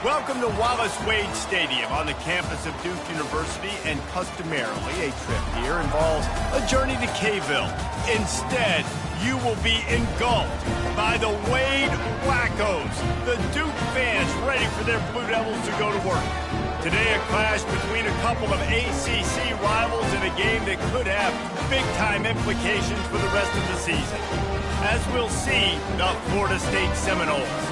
Welcome to Wallace Wade Stadium on the campus of Duke University, and customarily a trip here involves a journey to K-ville. Instead, you will be engulfed by the Wade Wackos, the Duke fans ready for their Blue Devils to go to work. Today, a clash between a couple of ACC rivals in a game that could have big-time implications for the rest of the season. As we'll see, the Florida State Seminoles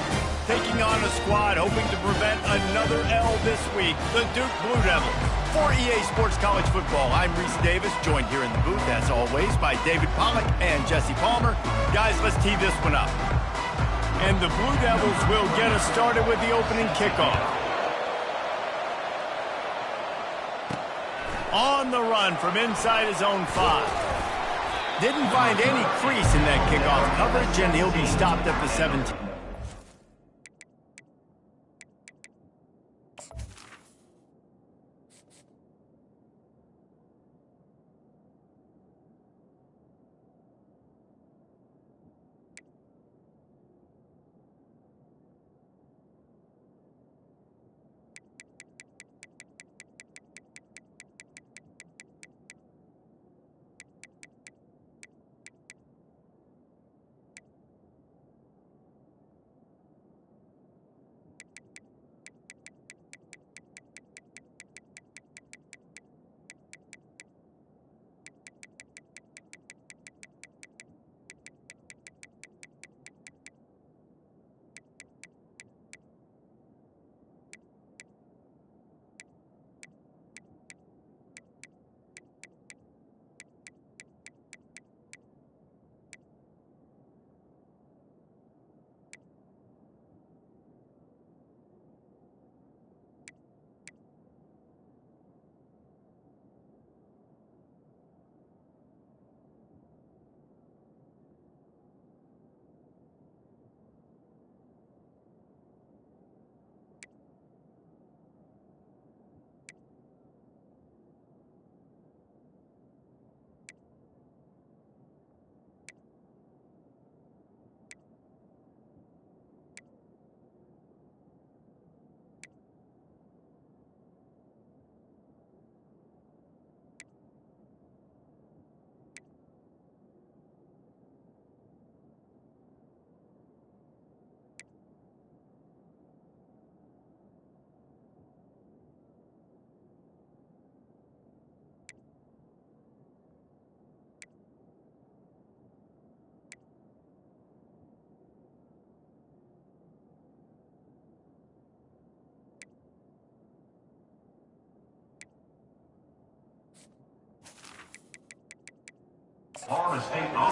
taking on a squad hoping to prevent another L this week, the Duke Blue Devils. For EA Sports College Football, I'm Reese Davis, joined here in the booth, as always, by David Pollack and Jesse Palmer. Guys, let's tee this one up. And the Blue Devils will get us started with the opening kickoff. On the run from inside his own 5. Didn't find any crease in that kickoff coverage, and he'll be stopped at the 17.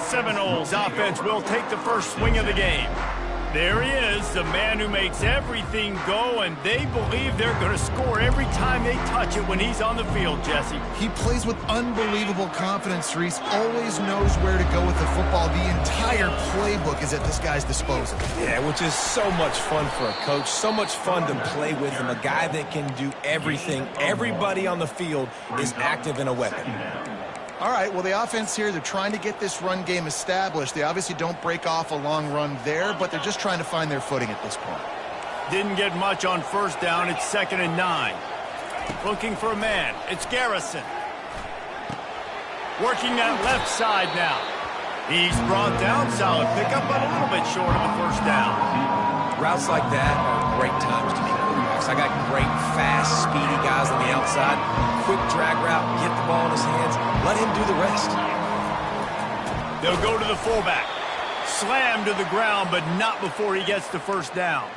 Seminoles offense will take the first swing of the game. There he is, the man who makes everything go, and they believe they're going to score every time they touch it when he's on the field, Jesse. He plays with unbelievable confidence, Reese. Always knows where to go with the football. The entire playbook is at this guy's disposal. Yeah, which is so much fun for a coach, so much fun to play with him, a guy that can do everything. Everybody on the field is active and a weapon. All right, well, the offense here, they're trying to get this run game established. They obviously don't break off a long run there, but they're just trying to find their footing at this point. Didn't get much on first down. It's 2nd and 9. Looking for a man. It's Garrison. Working that left side now. He's brought down. Solid pickup, but a little bit short of the first down. Routes like that are great times to be quarterbacks. I got great, fast, speedy guys on the outside. Quick drag route, get the ball in his hands, let him do the rest. They'll go to the fullback. Slammed to the ground, but not before he gets the first down.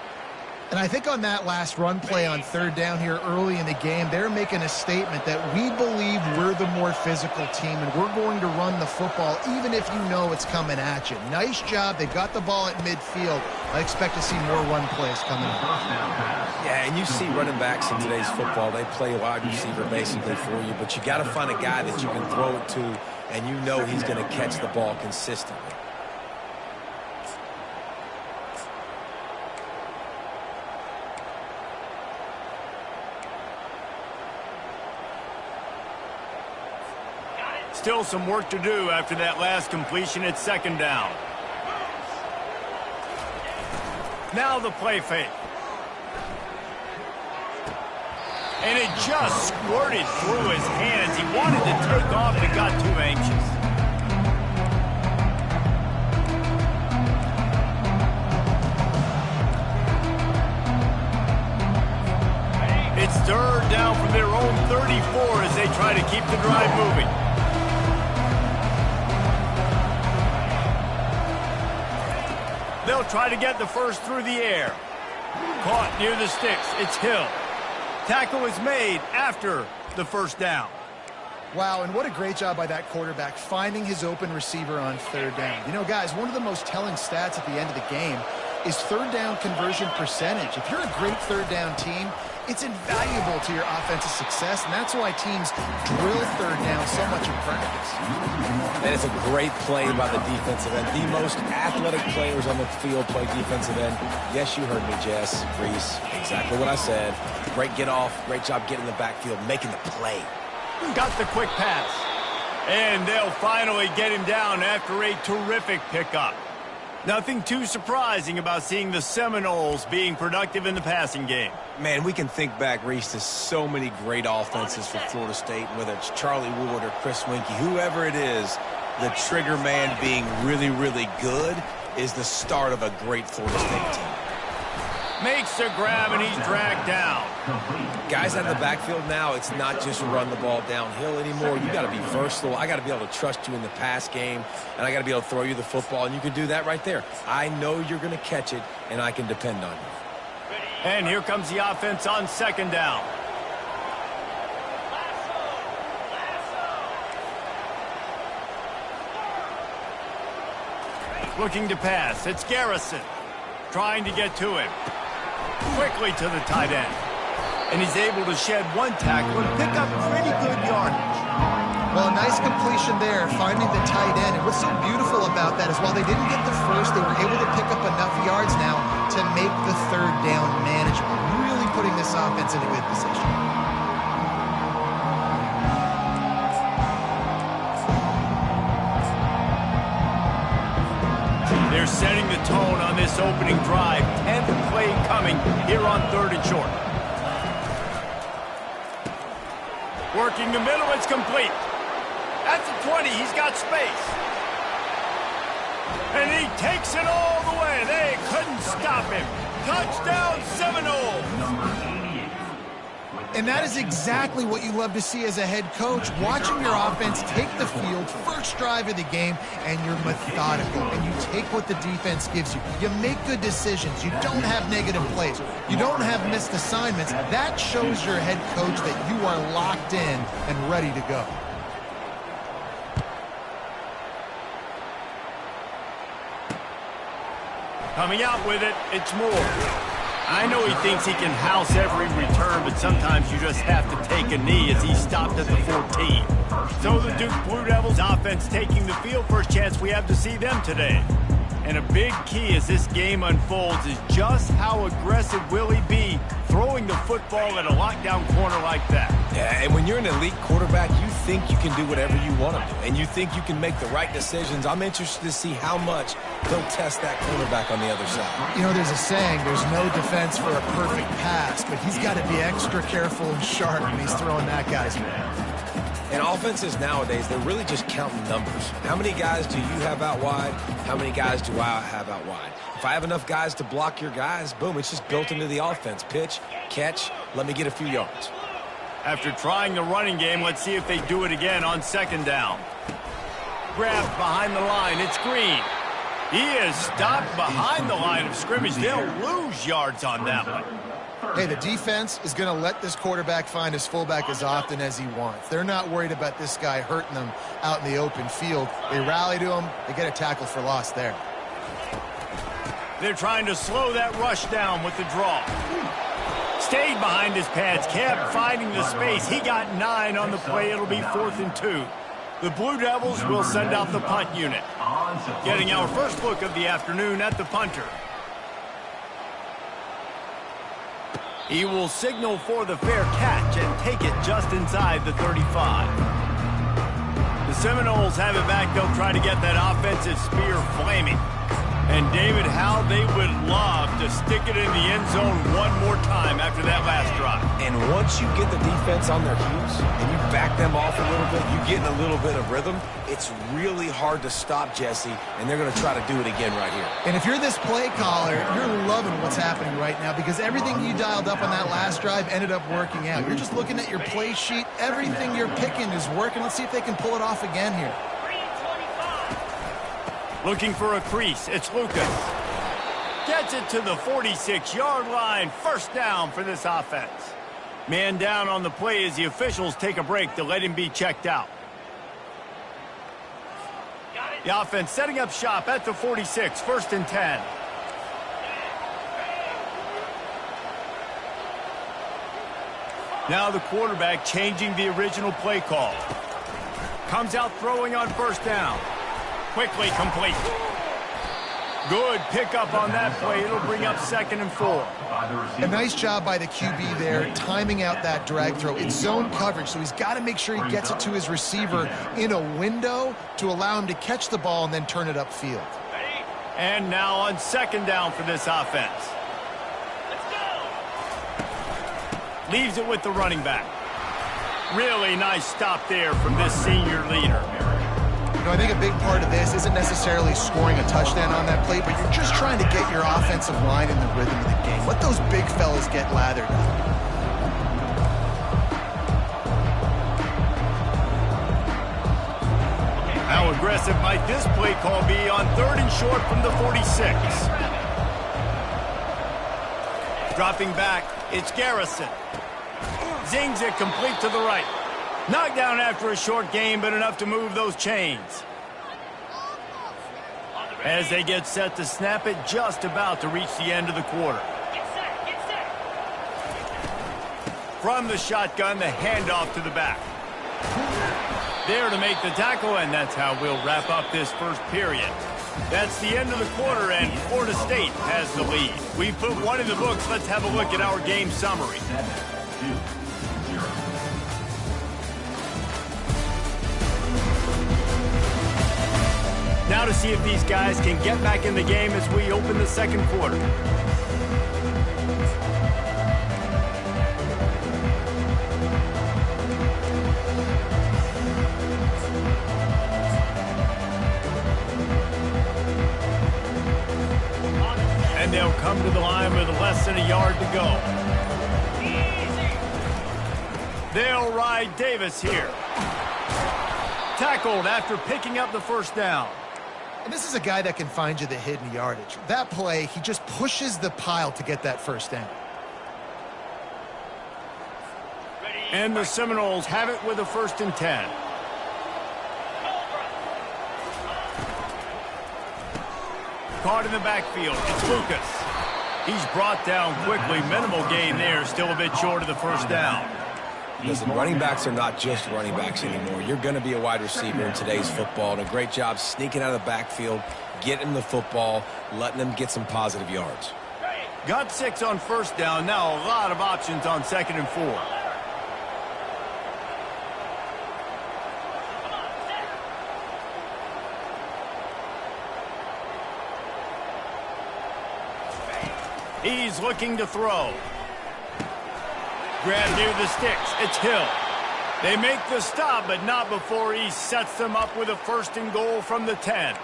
And I think on that last run play on 3rd down here early in the game, they're making a statement that we believe we're the more physical team and we're going to run the football even if you know it's coming at you. Nice job. They got the ball at midfield. I expect to see more run plays coming up. Yeah, and you see running backs in today's football, they play wide receiver basically for you, but you got to find a guy that you can throw it to and you know he's going to catch the ball consistently. Still some work to do after that last completion at 2nd down. Now the play fake. And it just squirted through his hands. He wanted to take off and got too anxious. It's third down from their own 34 as they try to keep the drive moving. They'll try to get the first through the air. Caught near the sticks. It's Hill. Tackle is made after the first down. Wow, and what a great job by that quarterback finding his open receiver on third down. You know, guys, one of the most telling stats at the end of the game is third down conversion percentage. If you're a great third down team, it's invaluable to your offensive success, and that's why teams drill third down so much in practice. And it's a great play by the defensive end. The most athletic players on the field play defensive end. Yes, you heard me, Jess, Reese. Exactly what I said. Great get off. Great job getting in the backfield, making the play. Got the quick pass. And they'll finally get him down after a terrific pickup. Nothing too surprising about seeing the Seminoles being productive in the passing game. Man, we can think back, Reese, to so many great offenses for Florida State, whether it's Charlie Wood or Chris Winkie, whoever it is, the trigger man being really, really good is the start of a great Florida State team. Makes the grab, and he's dragged down. Guys out of the backfield now, it's not just run the ball downhill anymore. You got to be versatile. I got to be able to trust you in the pass game, and I got to be able to throw you the football, and you can do that right there. I know you're going to catch it, and I can depend on you. And here comes the offense on second down. Looking to pass. It's Garrison. Trying to get to him. Quickly to the tight end. And he's able to shed one tackle and pick up pretty good yardage. Well, a nice completion there, finding the tight end. And what's so beautiful about that is while they didn't get the first, they were able to pick up enough yards now to make the third down manageable. Really putting this offense in a good position. They're setting the tone on this opening drive. 10th play coming here on third and short. Working the middle, it's complete. At the 20, he's got space. And he takes it all the way. They couldn't stop him. Touchdown, Seminoles. And that is exactly what you love to see as a head coach, watching your offense take the field, first drive of the game, and you're methodical, and you take what the defense gives you. You make good decisions. You don't have negative plays. You don't have missed assignments. That shows your head coach that you are locked in and ready to go. Coming out with it, it's Moore. I know he thinks he can house every return, but sometimes you just have to take a knee as he stopped at the 14. So the Duke Blue Devils offense taking the field. First chance we have to see them today. And a big key as this game unfolds is just how aggressive will he be throwing the football at a lockdown corner like that. Yeah, and when you're an elite quarterback, you think you can do whatever you want to do, and you think you can make the right decisions. I'm interested to see how much he'll test that quarterback on the other side. You know, there's a saying, there's no defense for a perfect pass, but he's got to be extra careful and sharp when he's throwing that guy's way. And offenses nowadays, they're really just counting numbers. How many guys do you have out wide? How many guys do I have out wide? If I have enough guys to block your guys, boom, it's just built into the offense. Pitch, catch, let me get a few yards. After trying the running game, let's see if they do it again on second down. Grabbed behind the line, it's Green. He is stopped behind the line of scrimmage. They'll lose yards on that one. Hey, the defense is going to let this quarterback find his fullback as often as he wants. They're not worried about this guy hurting them out in the open field. They rally to him. They get a tackle for loss there. They're trying to slow that rush down with the draw. Stayed behind his pads, kept finding the space. He got 9 on the play. It'll be 4th and 2. The Blue Devils will send out the punt unit. Getting our first look of the afternoon at the punter. He will signal for the fair catch and take it just inside the 35. The Seminoles have it back. They'll try to get that offensive spear flaming. And, David, how they would love to stick it in the end zone one more time after that last drive. And once you get the defense on their heels and you back them off a little bit, you get in a little bit of rhythm, it's really hard to stop, Jesse, and they're going to try to do it again right here. And if you're this play caller, you're loving what's happening right now because everything you dialed up on that last drive ended up working out. You're just looking at your play sheet. Everything you're picking is working. Let's see if they can pull it off again here. Looking for a crease. It's Lucas. Gets it to the 46-yard line. First down for this offense. Man down on the play as the officials take a break to let him be checked out. The offense setting up shop at the 46. First and 10. Now the quarterback changing the original play call. Comes out throwing on first down. Quickly complete. Good pickup on that play. It'll bring up 2nd and 4. A nice job by the QB there, timing out that drag throw. It's zone coverage, so he's got to make sure he gets it to his receiver in a window to allow him to catch the ball and then turn it upfield. And now on 2nd down for this offense. Leaves it with the running back. Really nice stop there from this senior leader. You know, I think a big part of this isn't necessarily scoring a touchdown on that play, but you're just trying to get your offensive line in the rhythm of the game. Let those big fellas get lathered up. How aggressive might this play call be on 3rd and short from the 46? Dropping back, it's Garrison. Zings it complete to the right. Knocked down after a short game, but enough to move those chains. As they get set to snap it, just about to reach the end of the quarter. From the shotgun, the handoff to the back. There to make the tackle, and that's how we'll wrap up this first period. That's the end of the quarter, and Florida State has the lead. We put one in the books. Let's have a look at our game summary. Now to see if these guys can get back in the game as we open the second quarter. And they'll come to the line with less than a yard to go. They'll ride Davis here. Tackled after picking up the first down. And this is a guy that can find you the hidden yardage. That play, he just pushes the pile to get that first down. And the Seminoles have it with a 1st and 10. Caught in the backfield. It's Lucas. He's brought down quickly. Minimal gain there. Still a bit short of the first down. Listen, running backs are not just running backs anymore. You're going to be a wide receiver in today's football, and a great job sneaking out of the backfield, getting the football, letting them get some positive yards. Got 6 on first down. Now a lot of options on 2nd and 4. He's looking to throw. Grab near the sticks. It's Hill. They make the stop, but not before he sets them up with a 1st and goal from the 10.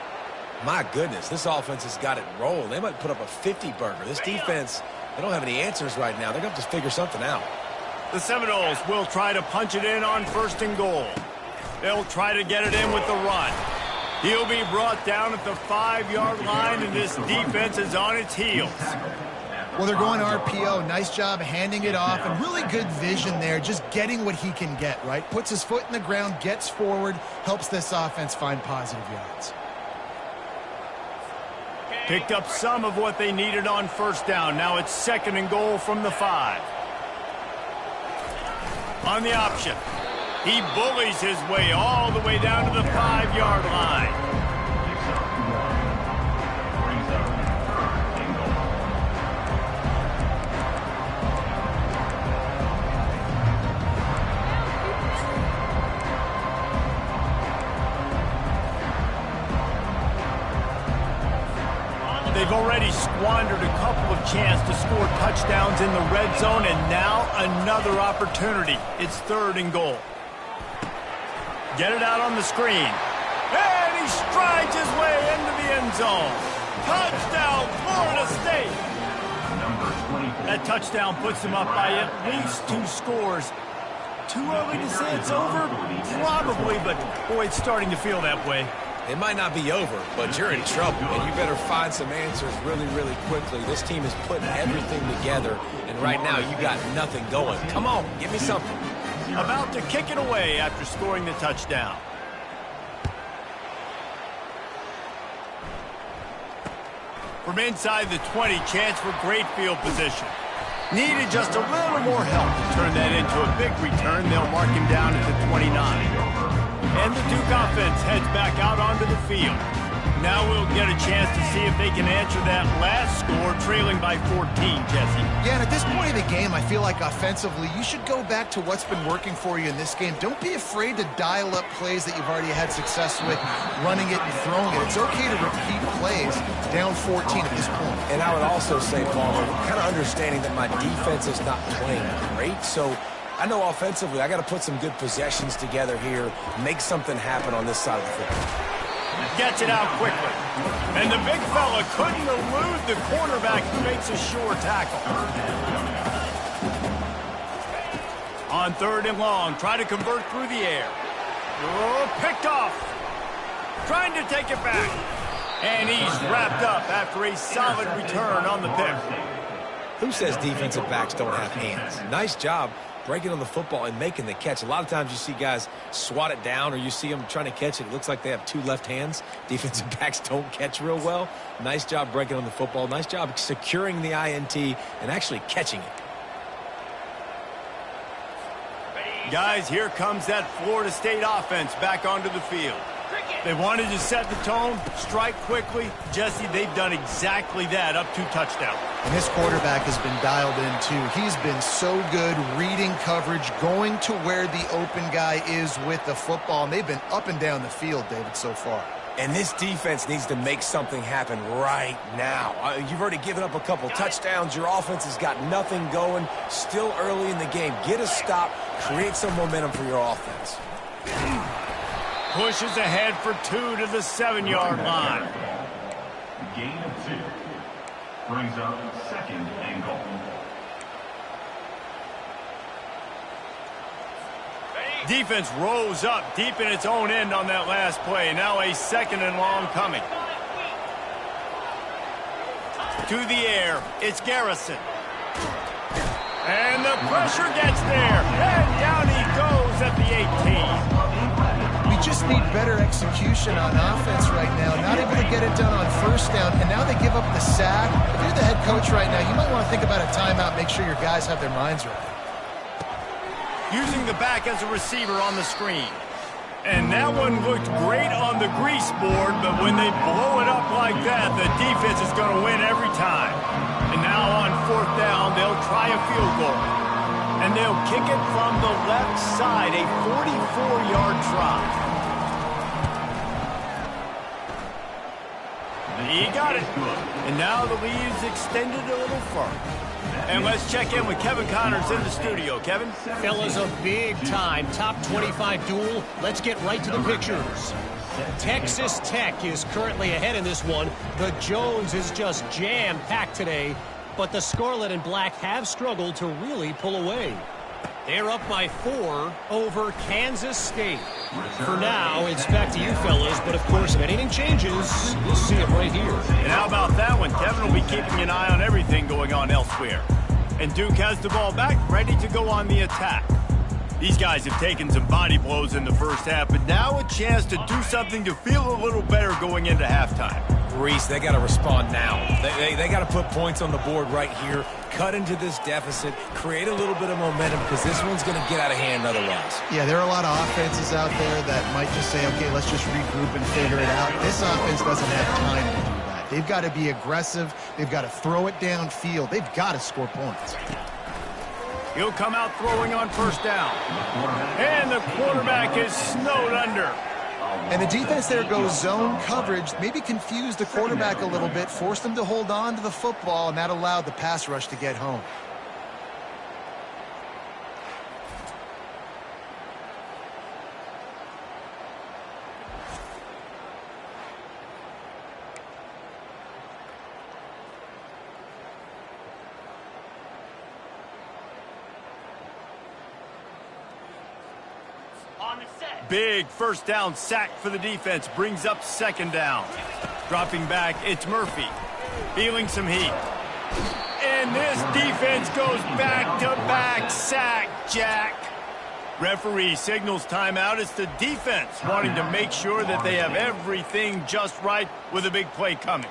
My goodness, this offense has got it rolled. They might put up a 50-burger. This defense, they don't have any answers right now. They're going to have to figure something out. The Seminoles will try to punch it in on 1st and goal. They'll try to get it in with the run. He'll be brought down at the 5-yard line, and this defense is on its heels. Well, they're going RPO. Nice job handing it off, and really good vision there, just getting what he can get, right? Puts his foot in the ground, gets forward, helps this offense find positive yards. Picked up some of what they needed on first down. Now it's 2nd and goal from the 5. On the option. He bullies his way all the way down to the 5-yard line. They've already squandered a couple of chances to score touchdowns in the red zone, and now another opportunity. It's 3rd and goal. Get it out on the screen. And he strides his way into the end zone. Touchdown, Florida State. That touchdown puts them up by at least 2 scores. Too early to say it's over? Probably, but boy, it's starting to feel that way. It might not be over, but you're in trouble, and you better find some answers really, really quickly. This team is putting everything together, and right now you got nothing going. Come on, give me something. About to kick it away after scoring the touchdown. From inside the 20, chance for great field position. Needed just a little more help to turn that into a big return. They'll mark him down at the 29. And the Duke offense heads back out onto the field. Now we'll get a chance to see if they can answer that last score, trailing by 14, Jesse. Yeah, and at this point of the game, I feel like offensively, you should go back to what's been working for you in this game. Don't be afraid to dial up plays that you've already had success with, running it and throwing it. It's okay to repeat plays down 14 at this point. And I would also say, Palmer, kind of understanding that my defense is not playing great, so I know offensively I got to put some good possessions together here, make something happen on this side of the football. Gets it out quickly. And the big fella couldn't elude the cornerback who makes a sure tackle. On 3rd and long, try to convert through the air. Oh, picked off. Trying to take it back. And he's wrapped up after a solid return on the pick. Who says defensive backs don't have hands? Nice job breaking on the football and making the catch. A lot of times you see guys swat it down, or you see them trying to catch it. It looks like they have 2 left hands. Defensive backs don't catch real well. Nice job breaking on the football. Nice job securing the INT and actually catching it. Guys, here comes that Florida State offense back onto the field. They wanted to set the tone, strike quickly. Jesse, they've done exactly that, up to touchdown. And this quarterback has been dialed in, too. He's been so good reading coverage, going to where the open guy is with the football. And they've been up and down the field, David, so far. And this defense needs to make something happen right now. You've already given up a couple touchdowns. Your offense has got nothing going. Still early in the game. Get a stop. Create some momentum for your offense. Pushes ahead for 2 to the 7-yard line. Gain of 2. Brings up 2nd and goal. Defense rose up deep in its own end on that last play. Now a 2nd and long coming. To the air, it's Garrison. And the pressure gets there. And down he goes at the 18. We just need better execution on offense right now. Not able to get it done on 1st down, and now they give up the sack. If you're the head coach right now, you might want to think about a timeout, make sure your guys have their minds right. Using the back as a receiver on the screen. And that one looked great on the grease board, but when they blow it up like that, the defense is going to win every time. And now on 4th down, they'll try a field goal. And they'll kick it from the left side, a 44-yard try. He got it. And now the lead is extended a little further. And let's check in with Kevin Connors in the studio. Kevin? Fellas, a big-time top 25 duel. Let's get right to the pictures. Texas Tech is currently ahead in this one. The Jones is just jam-packed today, but the Scarlet and Black have struggled to really pull away. They're up by 4 over Kansas State. For now, it's back to you fellas, but of course, if anything changes, you'll see it right here. And how about that one? Kevin will be keeping an eye on everything going on elsewhere. And Duke has the ball back, ready to go on the attack. These guys have taken some body blows in the first half, but now a chance to do something to feel a little better going into halftime. Reese, they got to respond now. They got to put points on the board right here, cut into this deficit, create a little bit of momentum, because this one's going to get out of hand otherwise. Yeah, there are a lot of offenses out there that might just say, okay, let's just regroup and figure it out. This offense doesn't have time to do that. They've got to be aggressive. They've got to throw it downfield. They've got to score points. He'll come out throwing on 1st down. And the quarterback is snowed under. And the defense there goes zone coverage, maybe confused the quarterback a little bit, forced him to hold on to the football, and that allowed the pass rush to get home. Big first down sack for the defense. Brings up second down. Dropping back, it's Murphy. Feeling some heat. And this defense goes back-to-back sack, Jack. Referee signals timeout. It's the defense wanting to make sure that they have everything just right with a big play coming.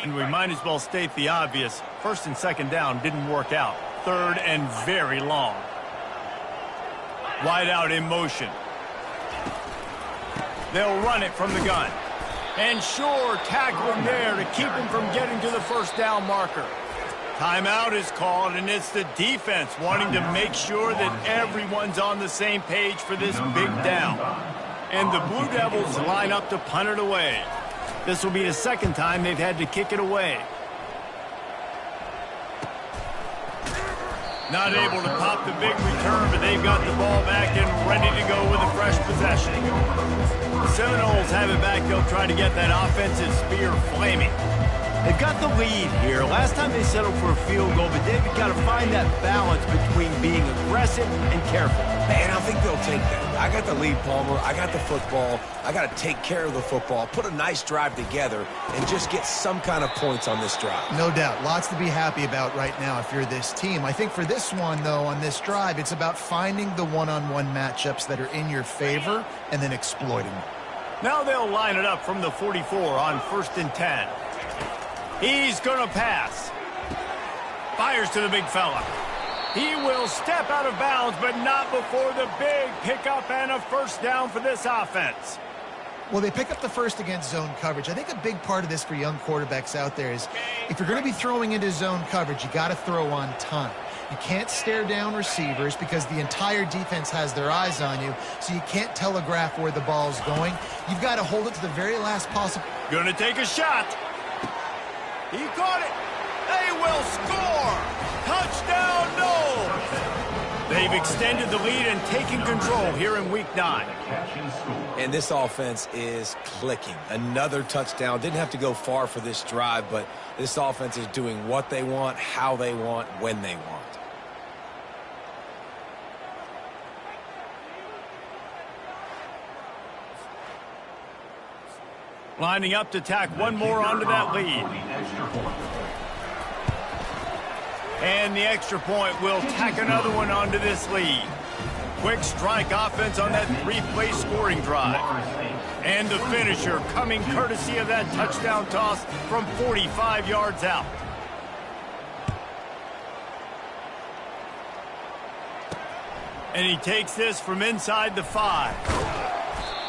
And we might as well state the obvious. First and second down didn't work out. Third and very long. Wide out in motion. They'll run it from the gun. And sure, tackling there to keep him from getting to the first down marker. Timeout is called, and it's the defense wanting to make sure that everyone's on the same page for this big down. And the Blue Devils line up to punt it away. This will be the second time they've had to kick it away. Not able to pop the big return, but they've got the ball back and ready to go with a fresh possession. The Seminoles have it back. They'll try to get that offensive spear flaming. They've got the lead here. Last time they settled for a field goal, but they've got to find that balance between being aggressive and careful. Man, I think they'll take that. I got the lead, Palmer. I got the football. I got to take care of the football, put a nice drive together, and just get some kind of points on this drive. No doubt. Lots to be happy about right now if you're this team. I think for this one, though, on this drive, it's about finding the one-on-one matchups that are in your favor and then exploiting them. Now they'll line it up from the 44 on 1st and 10. He's going to pass. Fires to the big fella. He will step out of bounds, but not before the big pickup and a first down for this offense. Well, they pick up the first against zone coverage. I think a big part of this for young quarterbacks out there is if you're going to be throwing into zone coverage, you got to throw on time. You can't stare down receivers because the entire defense has their eyes on you, so you can't telegraph where the ball's going. You've got to hold it to the very last possible. Going to take a shot. He caught it. They will score. Touchdown, Noles. They've extended the lead and taken control here in Week 9. And this offense is clicking. Another touchdown. Didn't have to go far for this drive, but this offense is doing what they want, how they want, when they want. Lining up to tack one more onto that lead. And the extra point will tack another one onto this lead. Quick strike offense on that three-play scoring drive. And the finisher coming courtesy of that touchdown toss from 45 yards out. And he takes this from inside the 5.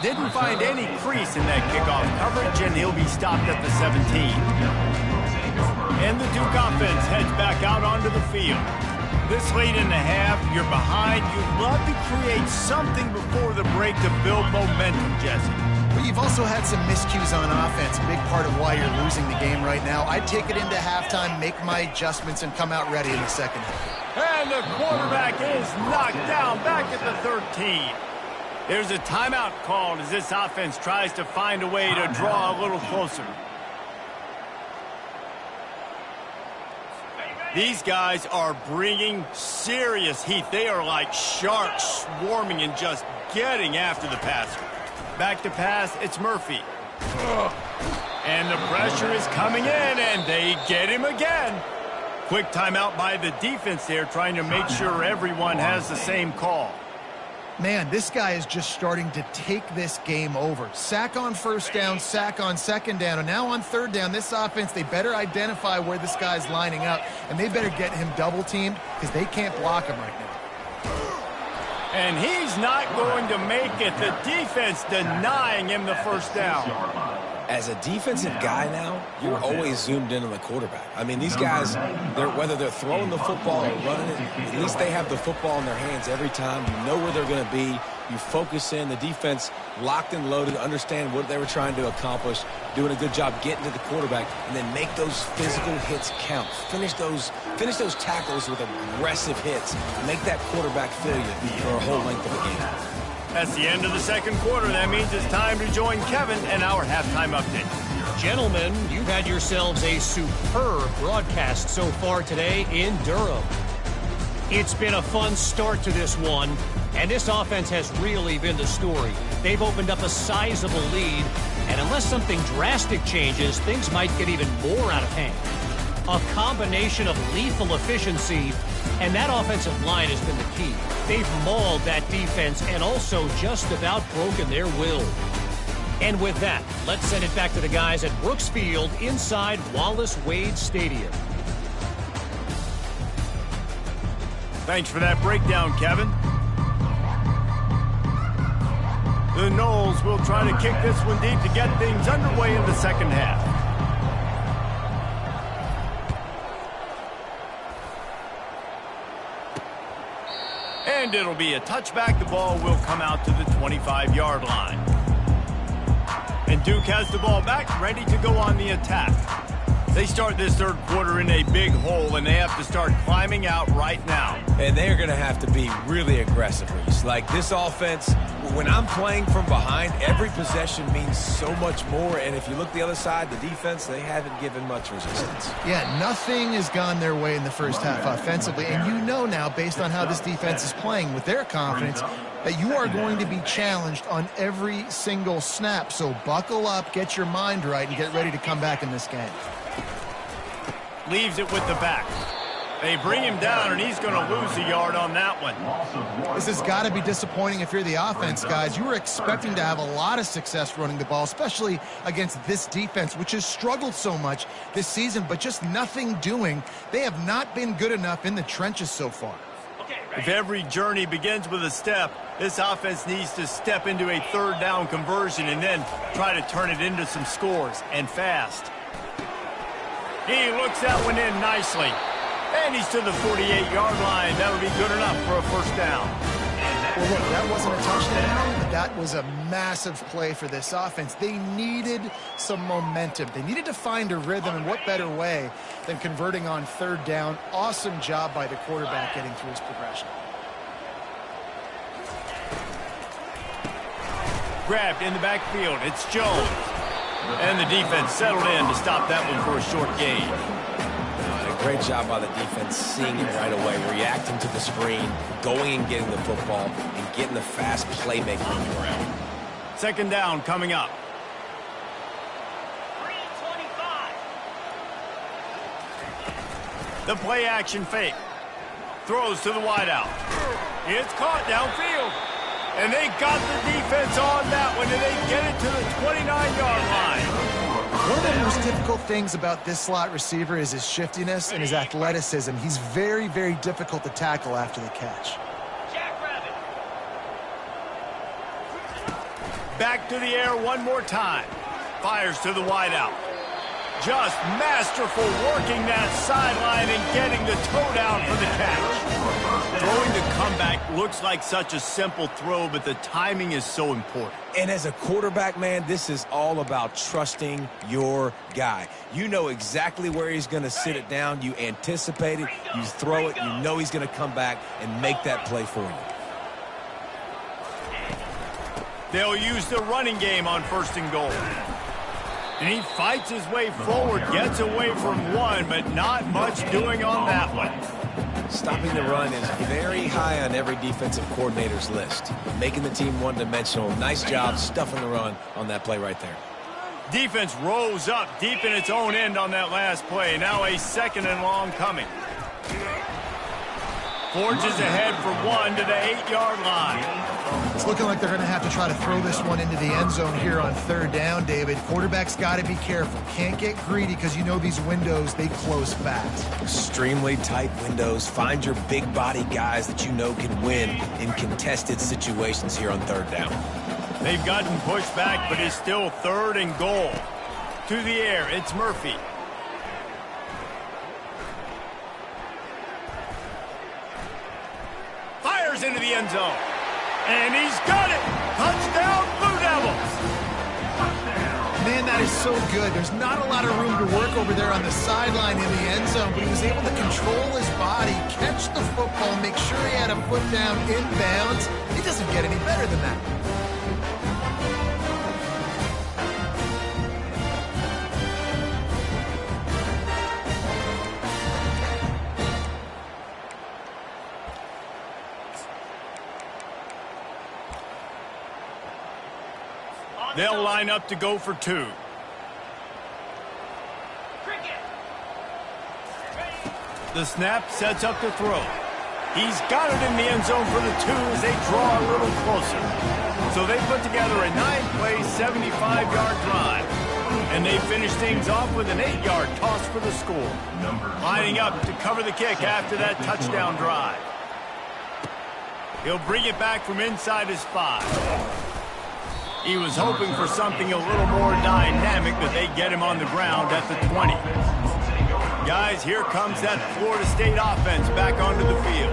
Didn't find any crease in that kickoff coverage, and he'll be stopped at the 17. And the Duke offense heads back out onto the field. This late in the half, you're behind. You'd love to create something before the break to build momentum, Jesse. But you've also had some miscues on offense, a big part of why you're losing the game right now. I'd take it into halftime, make my adjustments, and come out ready in the second half. And the quarterback is knocked down back at the 13. There's a timeout called as this offense tries to find a way to draw a little closer. These guys are bringing serious heat. They are like sharks swarming and just getting after the passer. Back to pass, it's Murphy. And the pressure is coming in, and they get him again. Quick timeout by the defense there, trying to make sure everyone has the same call. Man, this guy is just starting to take this game over. Sack on first down, sack on second down, and now on third down, this offense, they better identify where this guy's lining up, and they better get him double-teamed because they can't block him right now. And he's not going to make it. The defense denying him the first down. As a defensive guy now, you're always zoomed in on the quarterback. I mean, these guys, whether they're throwing the football or running it, at least they have the football in their hands every time. You know where they're going to be. You focus in. The defense locked and loaded, understand what they were trying to accomplish, doing a good job getting to the quarterback, and then make those physical hits count. Finish those tackles with aggressive hits. Make that quarterback feel you for a whole length of the game. That's the end of the second quarter. That means it's time to join Kevin and our halftime update. Gentlemen, you've had yourselves a superb broadcast so far today in Durham. It's been a fun start to this one, and this offense has really been the story. They've opened up a sizable lead, and unless something drastic changes, things might get even more out of hand. A combination of lethal efficiency, and that offensive line has been the key. They've mauled that defense and also just about broken their will. And with that, let's send it back to the guys at Brooks Field inside Wallace Wade Stadium. Thanks for that breakdown, Kevin. The Noles will try to kick this one deep to get things underway in the second half. And it'll be a touchback. The ball will come out to the 25-yard line. And Duke has the ball back, ready to go on the attack. They start this third quarter in a big hole, and they have to start climbing out right now. And they're going to have to be really aggressive. Like this offense, when I'm playing from behind, every possession means so much more. And if you look the other side, the defense, they haven't given much resistance. Yeah, nothing has gone their way in the first half offensively. And you know now, based on how this defense is playing with their confidence, that you are going to be challenged on every single snap. So buckle up, get your mind right, and get ready to come back in this game. Leaves it with the back. They bring him down, and he's going to lose a yard on that one. This has got to be disappointing if you're the offense, guys. You were expecting to have a lot of success running the ball, especially against this defense, which has struggled so much this season, but just nothing doing. They have not been good enough in the trenches so far. If every journey begins with a step, this offense needs to step into a third down conversion and then try to turn it into some scores, and fast. He looks that one in nicely. And he's to the 48-yard line. That would be good enough for a first down. Well, look, that wasn't a touchdown, but that was a massive play for this offense. They needed some momentum. They needed to find a rhythm, and what better way than converting on third down. Awesome job by the quarterback getting through his progression. Grabbed in the backfield. It's Jones. And the defense settled in to stop that one for a short gain. Great job by the defense, seeing it right away, reacting to the screen, going and getting the football, and getting the fast playmaking around. Second down coming up. 3:25. The play action fake. Throws to the wideout. It's caught downfield. And they got the defense on that one, and they get it to the 29-yard line. One of the most difficult things about this slot receiver is his shiftiness and his athleticism. He's very, very difficult to tackle after the catch. Back to the air one more time. Fires to the wideout. Just masterful working that sideline and getting the toe down for the catch. Throwing the comeback looks like such a simple throw, but the timing is so important. And as a quarterback, man, this is all about trusting your guy. You know exactly where he's going to sit it down. You anticipate it. You throw it. You know he's going to come back and make that play for you. They'll use the running game on first and goal. And he fights his way forward, gets away from one, but not much doing on that one. Stopping the run is very high on every defensive coordinator's list. Making the team one-dimensional. Nice job stuffing the run on that play right there. Defense rose up deep in its own end on that last play. Now a second and long coming. Forges ahead for one to the 8-yard line. It's looking like they're going to have to try to throw this one into the end zone here on third down, David. Quarterback's got to be careful. Can't get greedy because you know these windows, they close fast. Extremely tight windows. Find your big body guys that you know can win in contested situations here on third down. They've gotten pushed back, but it's still third and goal. To the air, it's Murphy. Fires into the end zone. And he's got it! Touchdown, Blue Devils! Man, that is so good. There's not a lot of room to work over there on the sideline in the end zone, but he was able to control his body, catch the football, make sure he had a foot down inbounds. It doesn't get any better than that. They'll line up to go for two. The snap sets up the throw. He's got it in the end zone for the two as they draw a little closer. So they put together a 9-play, 75-yard drive. And they finish things off with an 8-yard toss for the score. Lining up to cover the kick after that touchdown drive. He'll bring it back from inside his 5. He was hoping for something a little more dynamic, but they get him on the ground at the 20. Guys, here comes that Florida State offense back onto the field.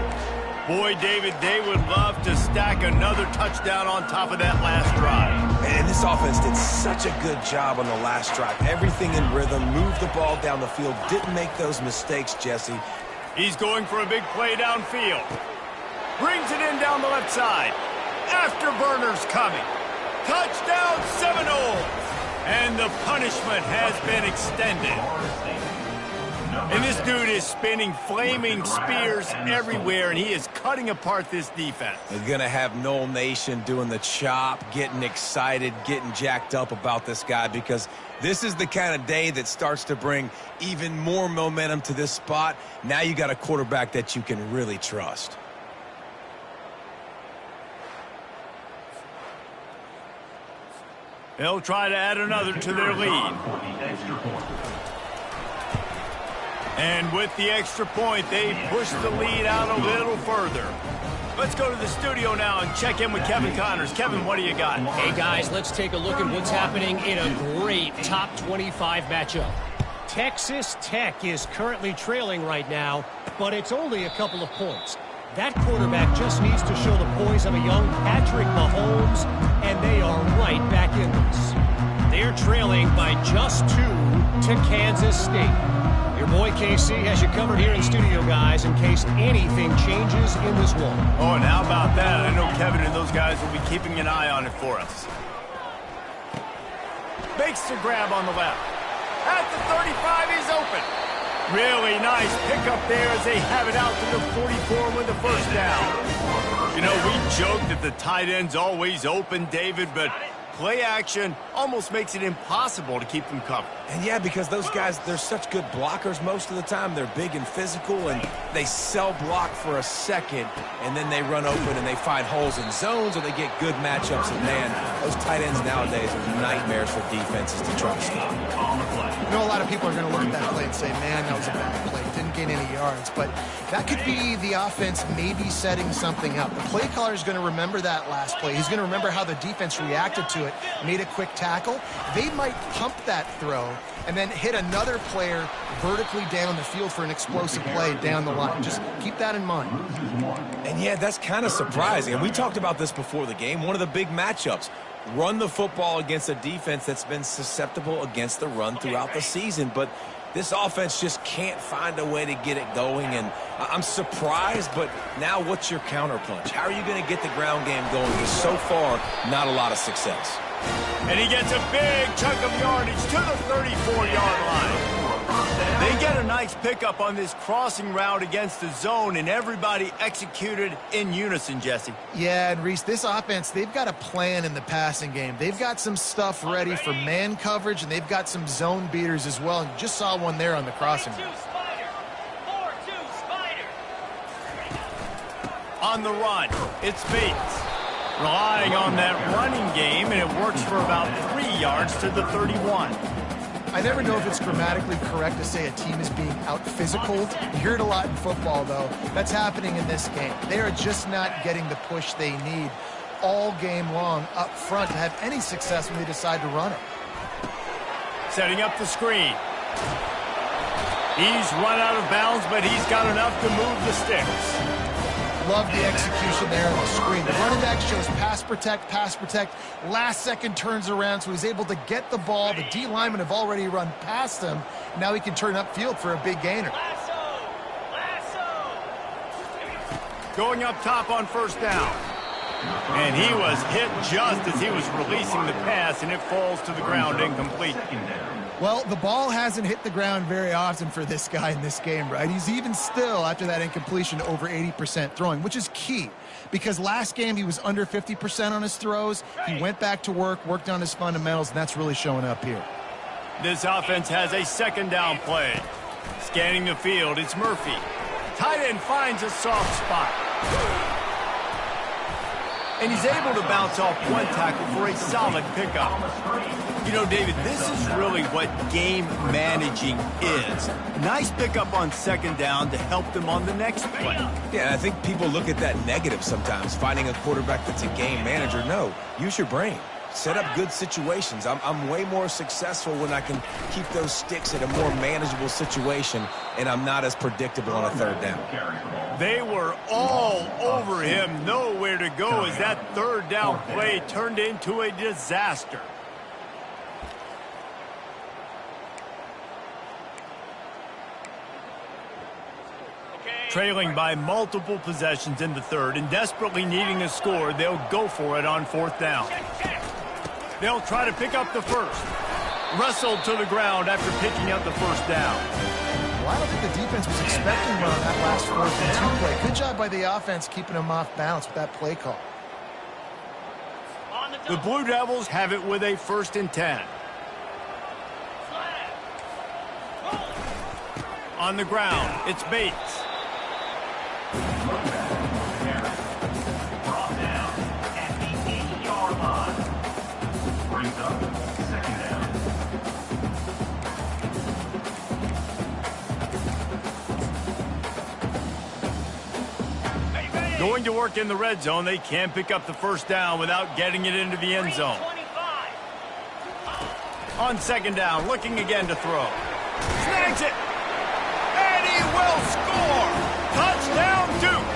Boy, David, they would love to stack another touchdown on top of that last drive. And this offense did such a good job on the last drive. Everything in rhythm, moved the ball down the field, didn't make those mistakes, Jesse. He's going for a big play downfield. Brings it in down the left side. Afterburner's coming. Touchdown Seminoles! And the punishment has been extended. And this dude is spinning flaming spears everywhere, and he is cutting apart this defense. They're going to have Noel Nation doing the chop, getting excited, getting jacked up about this guy, because this is the kind of day that starts to bring even more momentum to this spot. Now you got a quarterback that you can really trust. They'll try to add another to their lead. And with the extra point, they push the lead out a little further. Let's go to the studio now and check in with Kevin Connors. Kevin, what do you got? Hey, guys, let's take a look at what's happening in a great top 25 matchup. Texas Tech is currently trailing right now, but it's only a couple of points. That quarterback just needs to show the poise of a young Patrick Mahomes, and they are right back in this. They're trailing by just 2 to Kansas State. Your boy KC has you covered here in studio, guys, in case anything changes in this one. Oh, and how about that? I know Kevin and those guys will be keeping an eye on it for us. Makes the grab on the left. At the 35, he's open. Really nice pickup there as they have it out to the 44 with the first down. You know, we joke that the tight end's always open, David, but play action almost makes it impossible to keep them covered. And yeah, because those guys, they're such good blockers most of the time. They're big and physical, and they sell block for a second, and then they run open and they find holes in zones, or they get good matchups. And man, those tight ends nowadays are nightmares for defenses to trust. You know, a lot of people are going to look at that play and say, man, that was a bad play. Didn't gain any yards. But that could be the offense maybe setting something up. The play caller is going to remember that last play. He's going to remember how the defense reacted to it, made a quick tackle. They might pump that throw and then hit another player vertically down the field for an explosive play down the line. Just keep that in mind. And yeah, that's kind of surprising. And we talked about this before the game. One of the big matchups. Run the football against a defense that's been susceptible against the run throughout the season. But this offense just can't find a way to get it going. And I'm surprised, but now what's your counterpunch? How are you going to get the ground game going? Because so far, not a lot of success. And he gets a big chunk of yardage to the 34-yard line. They get a nice pickup on this crossing route against the zone, and everybody executed in unison, Jesse. Yeah, and Reese, this offense, they've got a plan in the passing game. They've got some stuff ready for man coverage, and they've got some zone beaters as well. And you just saw one there on the crossing route. On the run, it's Bates. Relying on that running game, and it works for about 3 yards to the 31. I never know if it's grammatically correct to say a team is being out-physicaled. You hear it a lot in football, though. That's happening in this game. They are just not getting the push they need all game long up front to have any success when they decide to run it. Setting up the screen. He's run out of bounds, but he's got enough to move the sticks. Love the execution there on the screen. The running back shows pass protect, last second turns around, so he's able to get the ball. The D linemen have already run past him. Now he can turn upfield for a big gainer. Going up top on first down. And he was hit just as he was releasing the pass, and it falls to the ground incomplete. Well, the ball hasn't hit the ground very often for this guy in this game, right? He's even still, after that incompletion, over 80% throwing, which is key. Because last game, he was under 50% on his throws. He went back to work, worked on his fundamentals, and that's really showing up here. This offense has a second down play. Scanning the field, it's Murphy. Tight end finds a soft spot. And he's able to bounce off one tackle for a solid pickup. You know, David, this is really what game managing is. Nice pickup on second down to help them on the next play. Yeah, and I think people look at that negative sometimes, finding a quarterback that's a game manager. No, use your brain. Set up good situations. I'm way more successful when I can keep those sticks in a more manageable situation, and I'm not as predictable on a third down. They were all over him, nowhere to go as that third down play turned into a disaster. Trailing by multiple possessions in the third and desperately needing a score, they'll go for it on fourth down. They'll try to pick up the first. Wrestled to the ground after picking up the first down. Well, I don't think the defense was expecting one on that last 4th-and-2 play. Good job by the offense keeping them off balance with that play call. The Blue Devils have it with a 1st and 10. On the ground, it's Bates. Brought down at the 8-yard line. Brings up second down. Going to work in the red zone. They can't pick up the first down without getting it into the end zone. On second down, looking again to throw. Snags it. And he will score. Touchdown, Duke.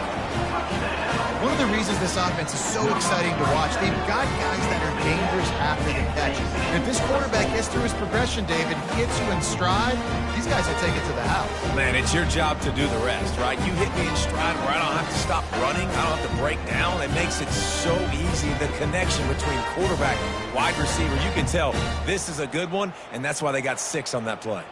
One of the reasons this offense is so exciting to watch, they've got guys that are dangerous after the catch. If this quarterback gets through his progression, David, he hits you in stride, these guys will take it to the house. Man, it's your job to do the rest, right? You hit me in stride where I don't have to stop running. I don't have to break down. It makes it so easy. The connection between quarterback and wide receiver, you can tell this is a good one, and that's why they got 6 on that play.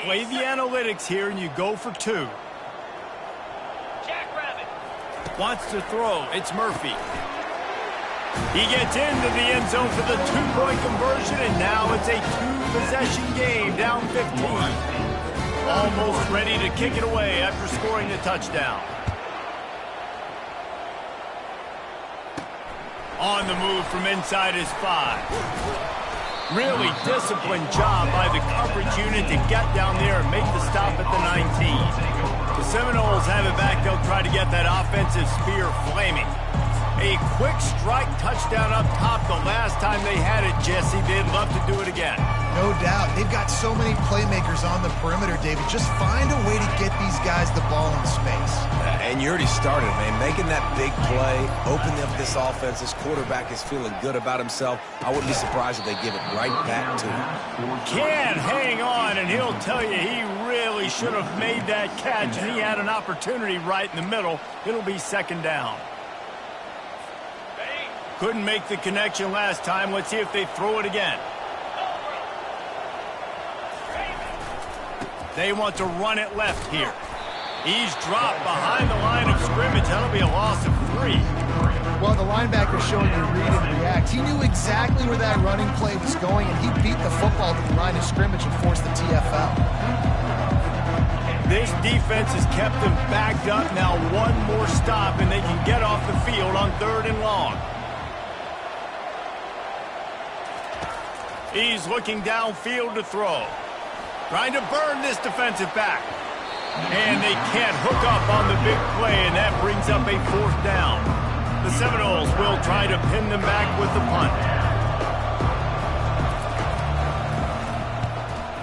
Play the analytics here, and you go for 2. Wants to throw. It's Murphy. He gets into the end zone for the 2-point conversion, and now it's a 2-possession game, down 15. Almost ready to kick it away after scoring the touchdown. On the move from inside his 5. Really disciplined job by the coverage unit to get down there and make the stop at the 19. The Seminoles have it back. They'll try to get that offensive spear flaming. A quick strike touchdown up top the last time they had it, Jesse. They'd love to do it again. No doubt. They've got so many playmakers on the perimeter, David. Just find a way to get these guys the ball in space. And you already started, man. Making that big play, opening up this offense. This quarterback is feeling good about himself. I wouldn't be surprised if they give it right back to him. Can hang on, and he'll tell you he really should have made that catch, and he had an opportunity right in the middle. It'll be second down. Couldn't make the connection last time. Let's see if they throw it again. They want to run it left here. He's dropped behind the line of scrimmage. That'll be a loss of 3. Well, the linebacker's showing you read and react. He knew exactly where that running play was going, and he beat the football to the line of scrimmage and forced the TFL. This defense has kept them backed up. Now one more stop, and they can get off the field on 3rd and long. He's looking downfield to throw. Trying to burn this defensive back. And they can't hook up on the big play, and that brings up a 4th down. The Seminoles will try to pin them back with the punt.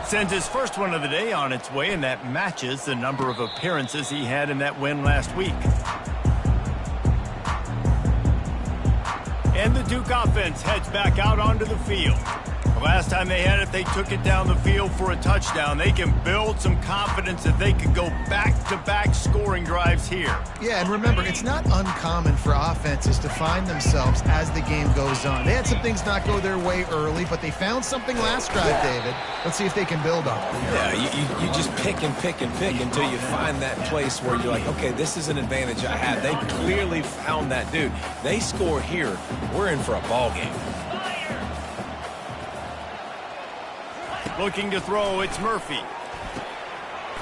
Sends his first one of the day on its way, and that matches the number of appearances he had in that win last week. And the Duke offense heads back out onto the field. The last time they had it, they took it down the field for a touchdown. They can build some confidence that they could go back-to-back scoring drives here. Yeah, and remember, it's not uncommon for offenses to find themselves as the game goes on. They had some things not go their way early, but they found something last drive, David. Let's see if they can build on it. Yeah, you just pick and pick and pick until you find that place where you're like, okay, this is an advantage I have. They clearly found that dude. They score here, we're in for a ball game. Looking to throw, it's Murphy.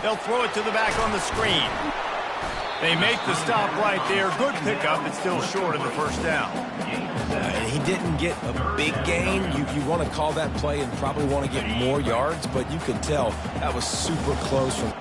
They'll throw it to the back on the screen. They make the stop right there. Good pickup. It's still short of the 1st down. He didn't get a big gain. You want to call that play and probably want to get more yards, but you could tell that was super close from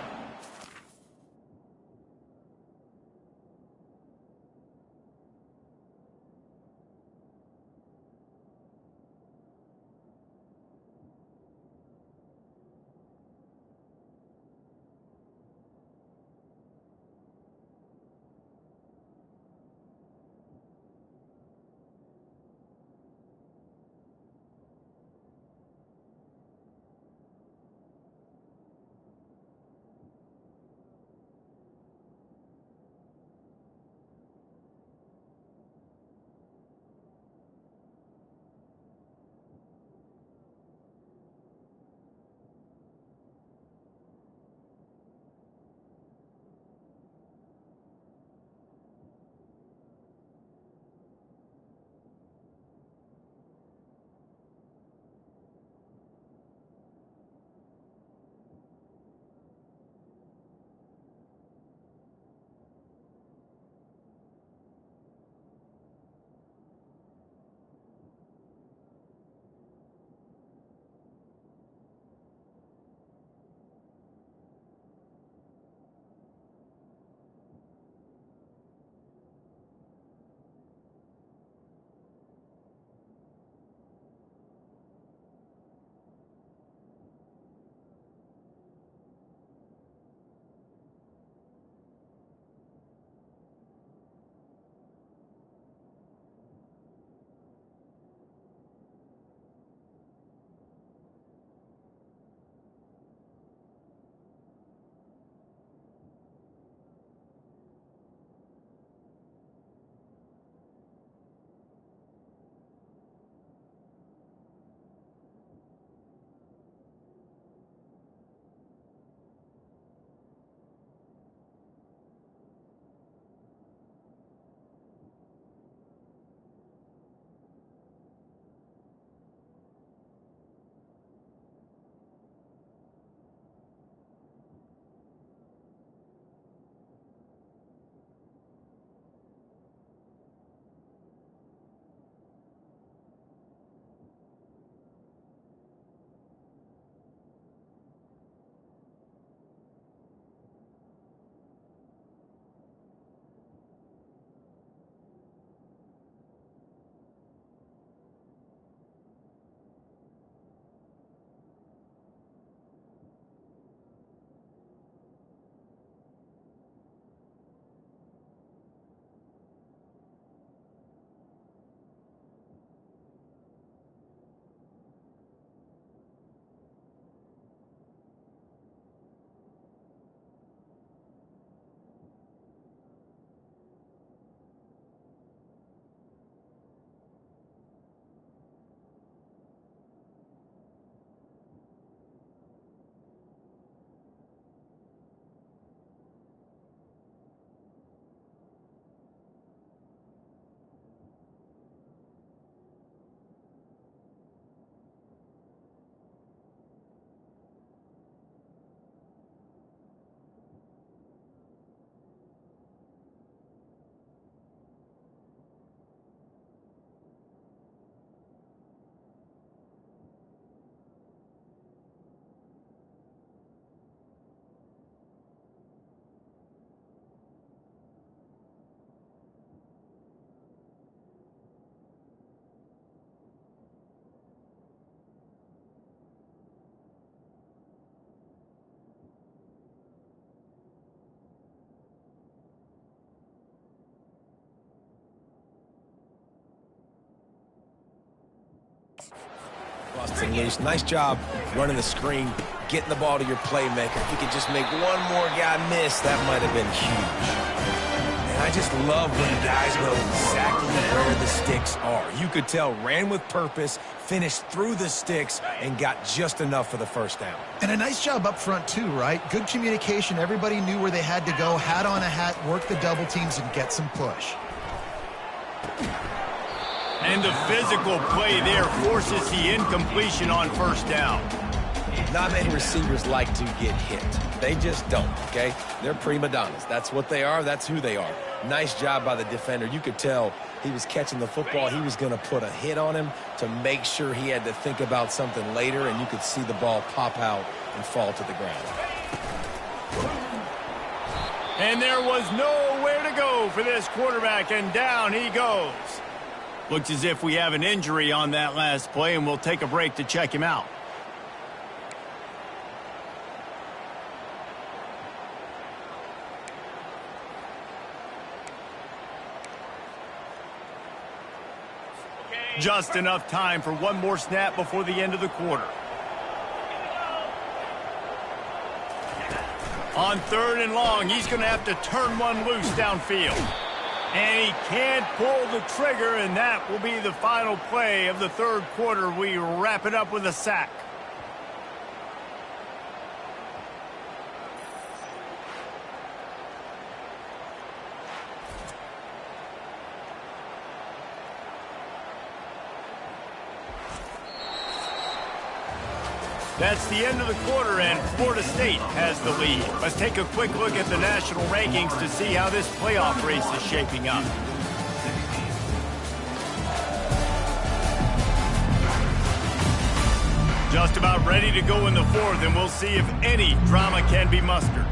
Lost the leash. Nice job running the screen, getting the ball to your playmaker. If you could just make one more guy miss, that might have been huge. And I just love when guys know exactly where the sticks are. You could tell, ran with purpose, finished through the sticks, and got just enough for the first down. And a nice job up front too, right? Good communication. Everybody knew where they had to go, hat on a hat, work the double teams, and get some push. And the physical play there forces the incompletion on first down. Not many receivers like to get hit. They just don't, okay? They're prima donnas. That's what they are. That's who they are. Nice job by the defender. You could tell he was catching the football. He was going to put a hit on him to make sure he had to think about something later, and you could see the ball pop out and fall to the ground. And there was nowhere to go for this quarterback, and down he goes. Looks as if we have an injury on that last play, and we'll take a break to check him out. Just enough time for one more snap before the end of the quarter. On 3rd and long, he's going to have to turn one loose downfield. And he can't pull the trigger, and that will be the final play of the 3rd quarter. We wrap it up with a sack. That's the end of the quarter, and Florida State has the lead. Let's take a quick look at the national rankings to see how this playoff race is shaping up. Just about ready to go in the 4th, and we'll see if any drama can be mustered.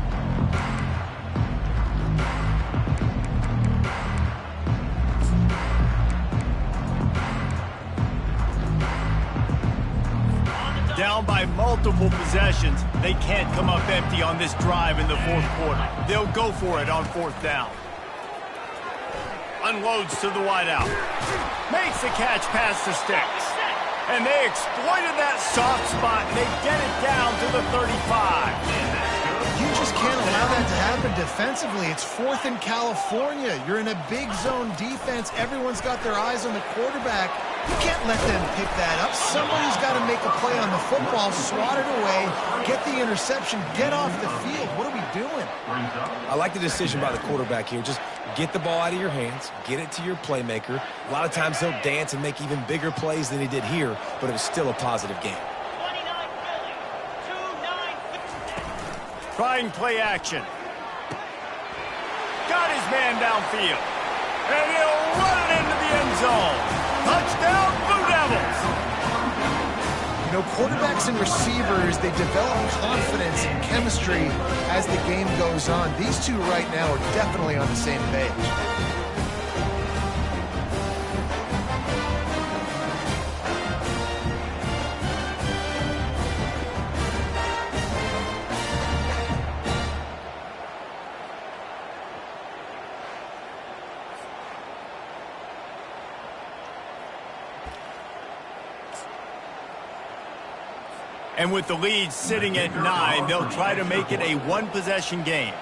Down by multiple possessions, they can't come up empty on this drive in the 4th quarter. They'll go for it on 4th down. Unloads to the wideout. Makes the catch past the sticks. And they exploited that soft spot, and they get it down to the 35. You just can't allow that to happen defensively. It's 4th in California. You're in a big zone defense. Everyone's got their eyes on the quarterback. You can't let them pick that up. Somebody's got to make a play on the football, swat it away, get the interception, get off the field. What are we doing? I like the decision by the quarterback here. Just get the ball out of your hands, get it to your playmaker. A lot of times he'll dance and make even bigger plays than he did here, but it was still a positive game. Trying play action. Got his man downfield. And he'll run it into the end zone. Touchdown, Blue Devils! You know, quarterbacks and receivers, they develop confidence and chemistry as the game goes on. These two right now are definitely on the same page. And with the lead sitting at 9, they'll try to make it a one-possession game.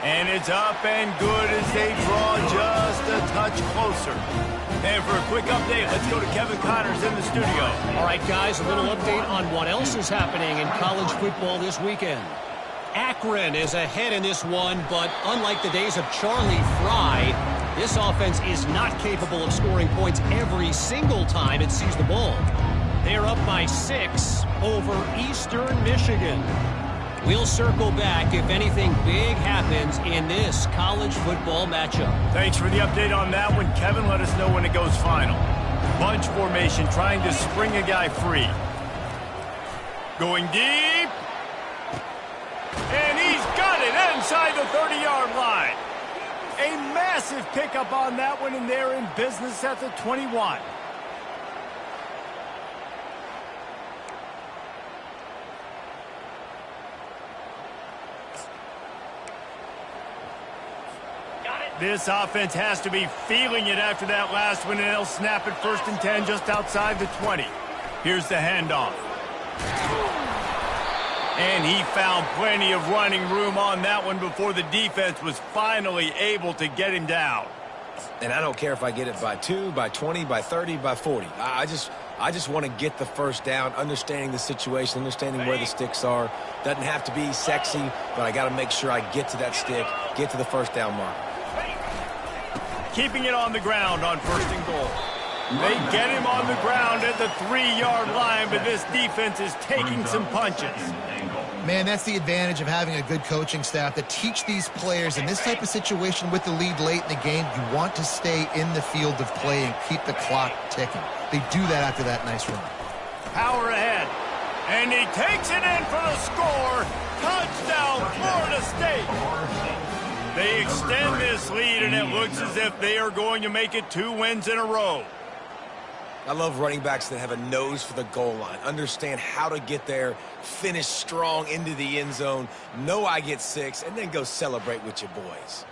And it's up and good as they draw just a touch closer. And for a quick update, let's go to Kevin Connors in the studio. All right, guys, a little update on what else is happening in college football this weekend. Akron is ahead in this one, but unlike the days of Charlie Fry, this offense is not capable of scoring points every single time it sees the ball. They're up by 6 over Eastern Michigan. We'll circle back if anything big happens in this college football matchup. Thanks for the update on that one, Kevin. Let us know when it goes final. Bunch formation trying to spring a guy free. Going deep. And he's got it inside the 30-yard line. A massive pickup on that one, and they're in business at the 21. This offense has to be feeling it after that last one, and they'll snap it 1st and 10 just outside the 20. Here's the handoff. And he found plenty of running room on that one before the defense was finally able to get him down. And I don't care if I get it by 2, by 20, by 30, by 40. I just want to get the first down, understanding the situation, understanding where the sticks are. Doesn't have to be sexy, but I got to make sure I get to that stick, get to the first down mark. Keeping it on the ground on 1st and goal. They get him on the ground at the 3-yard line, but this defense is taking some punches. Man, that's the advantage of having a good coaching staff that teach these players in this type of situation with the lead late in the game. You want to stay in the field of play and keep the clock ticking. They do that after that nice run. Power ahead. And he takes it in for the score. Touchdown, Florida State. They extend this lead, and it looks as if they are going to make it 2 wins in a row. I love running backs that have a nose for the goal line, understand how to get there, finish strong into the end zone, know I get 6, and then go celebrate with your boys.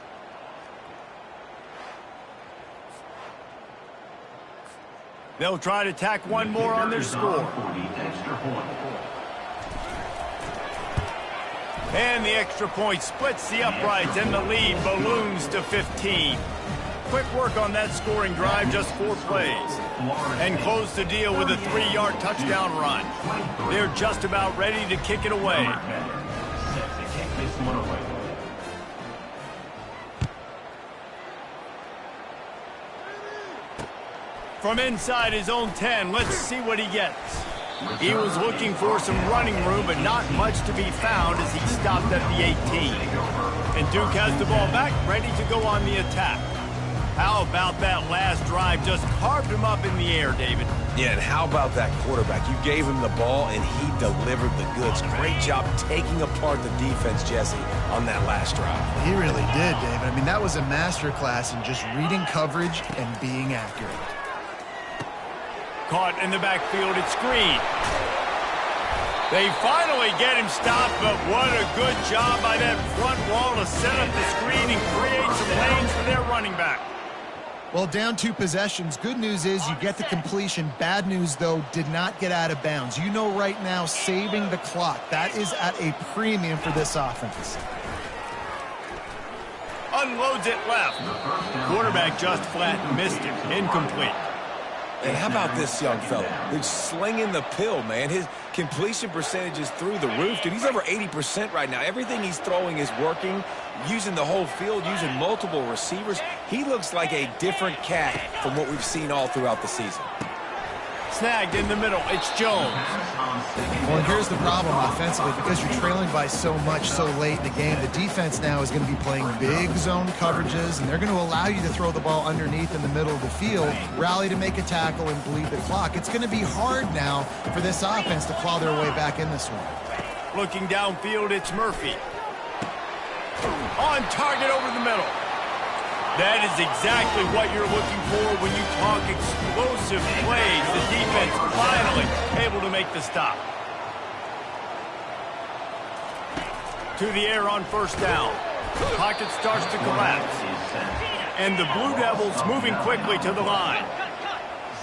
They'll try to tack one more on their score. And the extra point splits the uprights, and the lead balloons to 15. Quick work on that scoring drive, just 4 plays. And close the deal with a 3-yard touchdown run. They're just about ready to kick it away. From inside his own 10, let's see what he gets. He was looking for some running room, but not much to be found as he stopped at the 18. And Duke has the ball back, ready to go on the attack. How about that last drive? Just carved him up in the air, David. Yeah, and how about that quarterback? You gave him the ball, and he delivered the goods. Great job taking apart the defense, Jesse, on that last drive. He really did, David. I mean, that was a masterclass in just reading coverage and being accurate. Caught in the backfield, it's Green. They finally get him stopped, but what a good job by that front wall to set up the screen and create some lanes for their running back. Well, down 2 possessions. Good news is you get the completion. Bad news, though, did not get out of bounds. You know right now, saving the clock. That is at a premium for this offense. Unloads it left. Quarterback just flat missed it. Incomplete. And how about this young fella? He's slinging the pill, man. His completion percentage is through the roof. Dude, he's over 80% right now. Everything he's throwing is working, using the whole field, using multiple receivers. He looks like a different cat from what we've seen all throughout the season. Snagged in the middle. It's Jones. Well, and here's the problem offensively. Because you're trailing by so much so late in the game, the defense now is going to be playing big zone coverages, and they're going to allow you to throw the ball underneath in the middle of the field, rally to make a tackle, and bleed the clock. It's going to be hard now for this offense to claw their way back in this one. Looking downfield, it's Murphy. On target over the middle. That is exactly what you're looking for when you talk explosive plays. The defense finally able to make the stop. To the air on 1st down. Pocket starts to collapse. And the Blue Devils moving quickly to the line.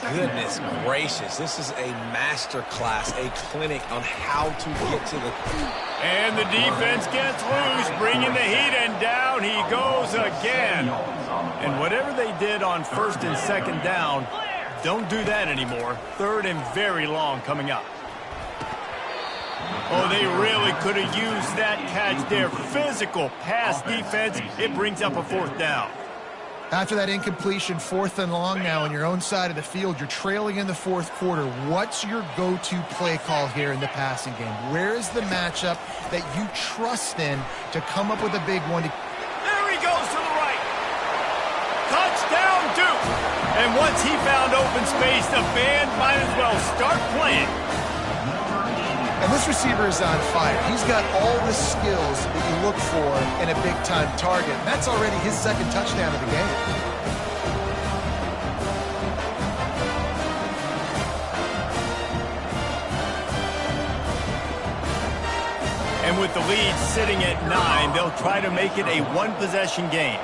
Goodness gracious, this is a master class, a clinic on how to get to the... And the defense gets loose, bringing the heat, and down he goes again. And whatever they did on 1st and 2nd down, don't do that anymore. 3rd and very long coming up. Oh, they really could have used that catch there. Physical pass defense. It brings up a 4th down. After that incompletion, 4th and long now on your own side of the field, you're trailing in the 4th quarter. What's your go-to play call here in the passing game? Where is the matchup that you trust in to come up with a big one? There he goes to the right. Touchdown, Duke. And once he found open space, the band might as well start playing. And this receiver is on fire. He's got all the skills that you look for in a big-time target. And that's already his 2nd touchdown of the game. And with the lead sitting at 9, they'll try to make it a 1-possession game.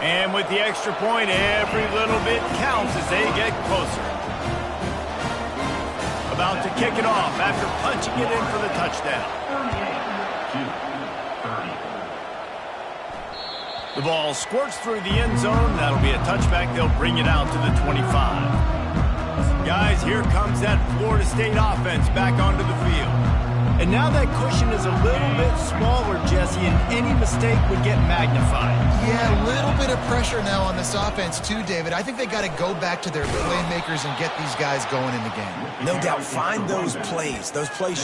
And with the extra point, every little bit counts as they get closer. About to kick it off after punching it in for the touchdown. 38-2. The ball squirts through the end zone. That'll be a touchback. They'll bring it out to the 25. Guys, here comes that Florida State offense back onto the field. And now that cushion is a little bit smaller, Jesse, and any mistake would get magnified. Yeah, a little bit of pressure now on this offense too, David. I think they got to go back to their playmakers and get these guys going in the game. No doubt, find those plays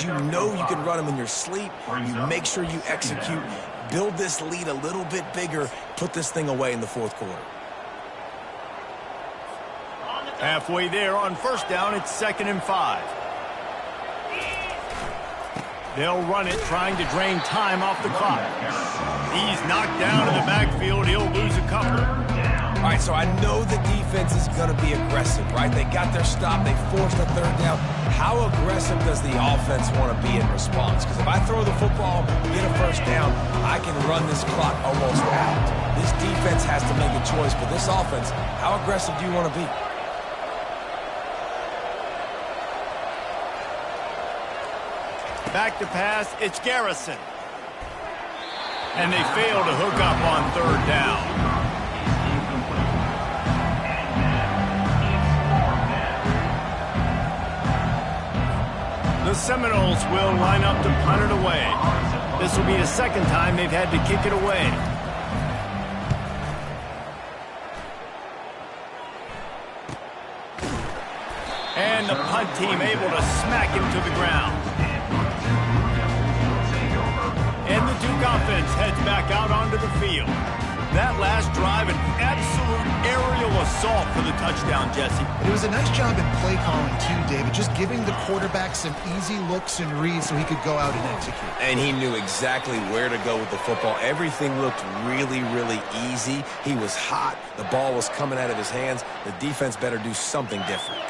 you know you can run them in your sleep. You make sure you execute, build this lead a little bit bigger, put this thing away in the fourth quarter. Halfway there on first down, it's 2nd and 5. They'll run it, trying to drain time off the clock. He's knocked down in the backfield. He'll lose a couple. All right, so I know the defense is going to be aggressive, right? They got their stop. They forced a 3rd down. How aggressive does the offense want to be in response? Because if I throw the football, get a 1st down, I can run this clock almost out. This defense has to make a choice, but this offense, how aggressive do you want to be? Back to pass, it's Garrison. And they fail to hook up on 3rd down. The Seminoles will line up to punt it away. This will be the 2nd time they've had to kick it away. And the punt team able to smack him to the ground. And the Duke offense heads back out onto the field. That last drive, an absolute aerial assault for the touchdown, Jesse. It was a nice job in play calling too, David, just giving the quarterback some easy looks and reads so he could go out and execute. And he knew exactly where to go with the football. Everything looked really, really easy. He was hot. The ball was coming out of his hands. The defense better do something different.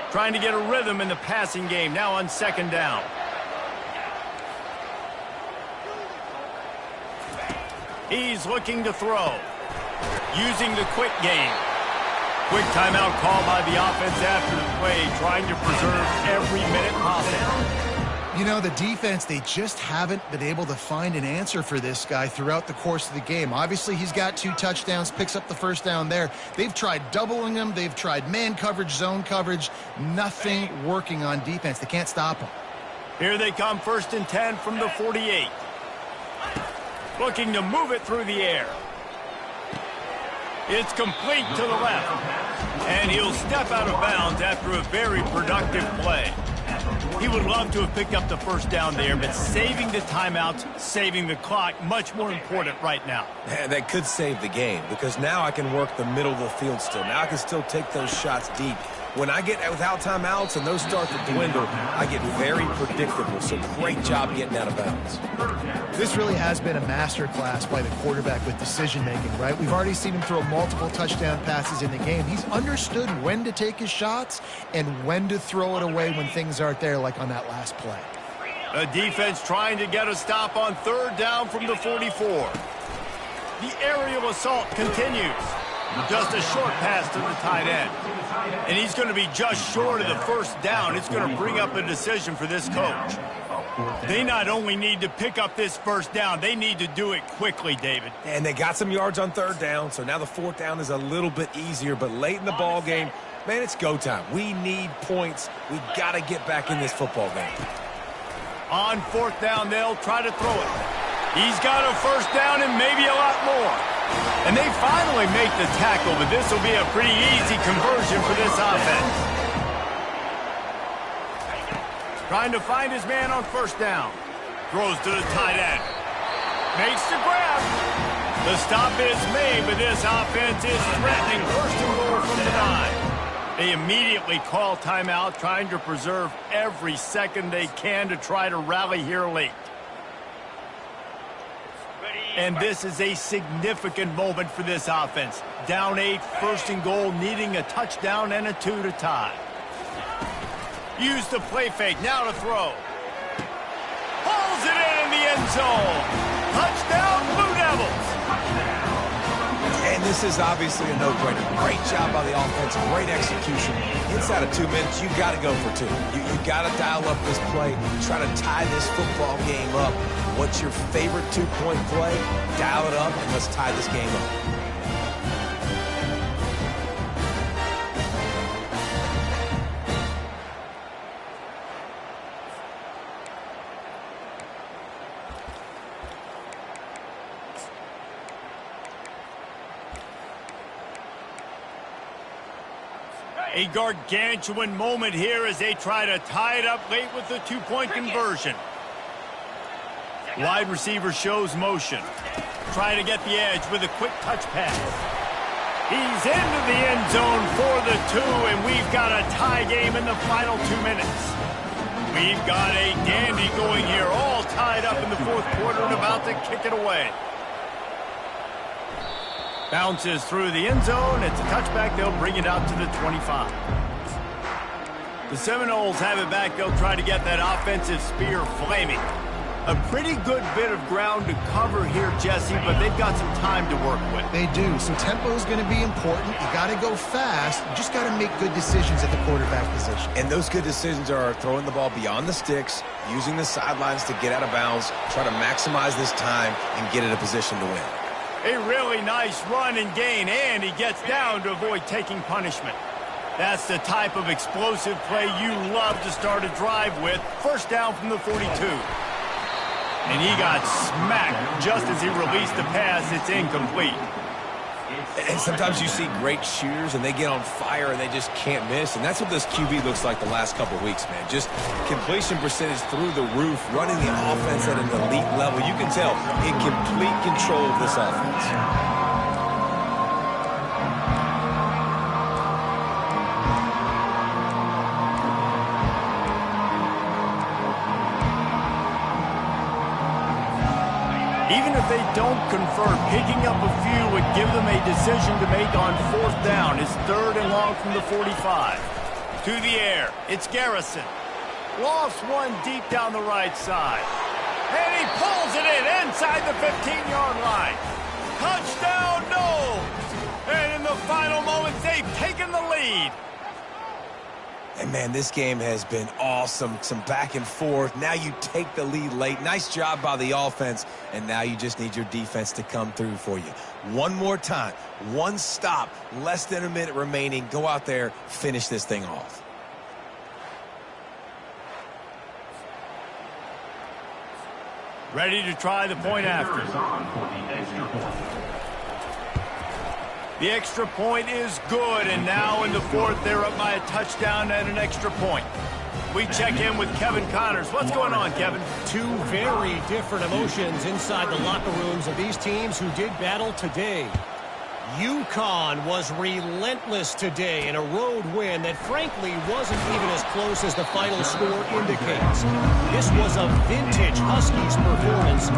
Trying to get a rhythm in the passing game now on 2nd down. He's looking to throw. Using the quick game. Quick timeout call by the offense after the play, trying to preserve every minute possible. You know, the defense, they just haven't been able to find an answer for this guy throughout the course of the game. Obviously, he's got 2 touchdowns, picks up the 1st down there. They've tried doubling him. They've tried man coverage, zone coverage. Nothing working on defense. They can't stop him. Here they come, 1st and 10 from the 48. Looking to move it through the air. It's complete to the left. And he'll step out of bounds after a very productive play. He would love to have picked up the 1st down there, but saving the timeouts, saving the clock, much more important right now. That could save the game, because now I can work the middle of the field still. Now I can still take those shots deep. When I get without timeouts and those start to dwindle, I get very predictable. So great job getting out of bounds. This really has been a masterclass by the quarterback with decision-making, right? We've already seen him throw multiple touchdown passes in the game. He's understood when to take his shots and when to throw it away when things aren't there, like on that last play. The defense trying to get a stop on 3rd down from the 44. The aerial assault continues. Just a short pass to the tight end. And he's going to be just short of the 1st down. It's going to bring up a decision for this coach. They not only need to pick up this 1st down, they need to do it quickly, David. And they got some yards on 3rd down, so now the 4th down is a little bit easier. But late in the ball game, man, it's go time. We need points. We got to get back in this football game. On 4th down, they'll try to throw it. He's got a 1st down and maybe a lot more. And they finally make the tackle, but this will be a pretty easy conversion for this offense. Trying to find his man on 1st down. Throws to the tight end. Makes the grab. The stop is made, but this offense is threatening 1st and goal from the 9. They immediately call timeout, trying to preserve every second they can to try to rally here late. And this is a significant moment for this offense. Down 8, 1st and goal, needing a touchdown and a 2 to tie. Use the play fake. Now to throw. Pulls it in the end zone. Touchdown, Blue Devils. And this is obviously a no-brainer. Great job by the offense, great execution. Inside of 2 minutes, you got to go for 2. You got to dial up this play, try to tie this football game up. What's your favorite 2-point play? Dial it up, and let's tie this game up. A gargantuan moment here as they try to tie it up late with the 2-point conversion. Wide receiver shows motion. Trying to get the edge with a quick touch pass. He's into the end zone for the 2, and we've got a tie game in the final 2 minutes. We've got a dandy going here, all tied up in the 4th quarter and about to kick it away. Bounces through the end zone. It's a touchback. They'll bring it out to the 25. The Seminoles have it back. They'll try to get that offensive spear flaming. A pretty good bit of ground to cover here, Jesse, but they've got some time to work with. They do. So tempo is going to be important. You got to go fast. You just got to make good decisions at the quarterback position. And those good decisions are throwing the ball beyond the sticks, using the sidelines to get out of bounds, try to maximize this time, and get in a position to win. A really nice run and gain, and he gets down to avoid taking punishment. That's the type of explosive play you love to start a drive with. First down from the 42. And he got smacked just as he released the pass. It's incomplete. And sometimes you see great shooters, and they get on fire, and they just can't miss. And that's what this QB looks like the last couple of weeks, man. Just completion percentage through the roof, running the offense at an elite level. You can tell in complete control of this offense. Even if they don't convert, picking up a few would give them a decision to make on 4th down. It's 3rd and long from the 45. To the air, it's Garrison. Lost one deep down the right side. And he pulls it in inside the 15-yard line. Touchdown, no! And in the final moments, they've taken the lead. And, man, this game has been awesome. Some back and forth. Now you take the lead late. Nice job by the offense. And now you just need your defense to come through for you. One more time. One stop. Less than a minute remaining. Go out there. Finish this thing off. Ready to try the point after. The extra point is good, and now in the 4th, they're up by a touchdown and an extra point. We check in with Kevin Connors. What's going on, Kevin? 2 very different emotions inside the locker rooms of these teams who did battle today. UConn was relentless today in a road win that frankly wasn't even as close as the final score indicates. This was a vintage Huskies performance,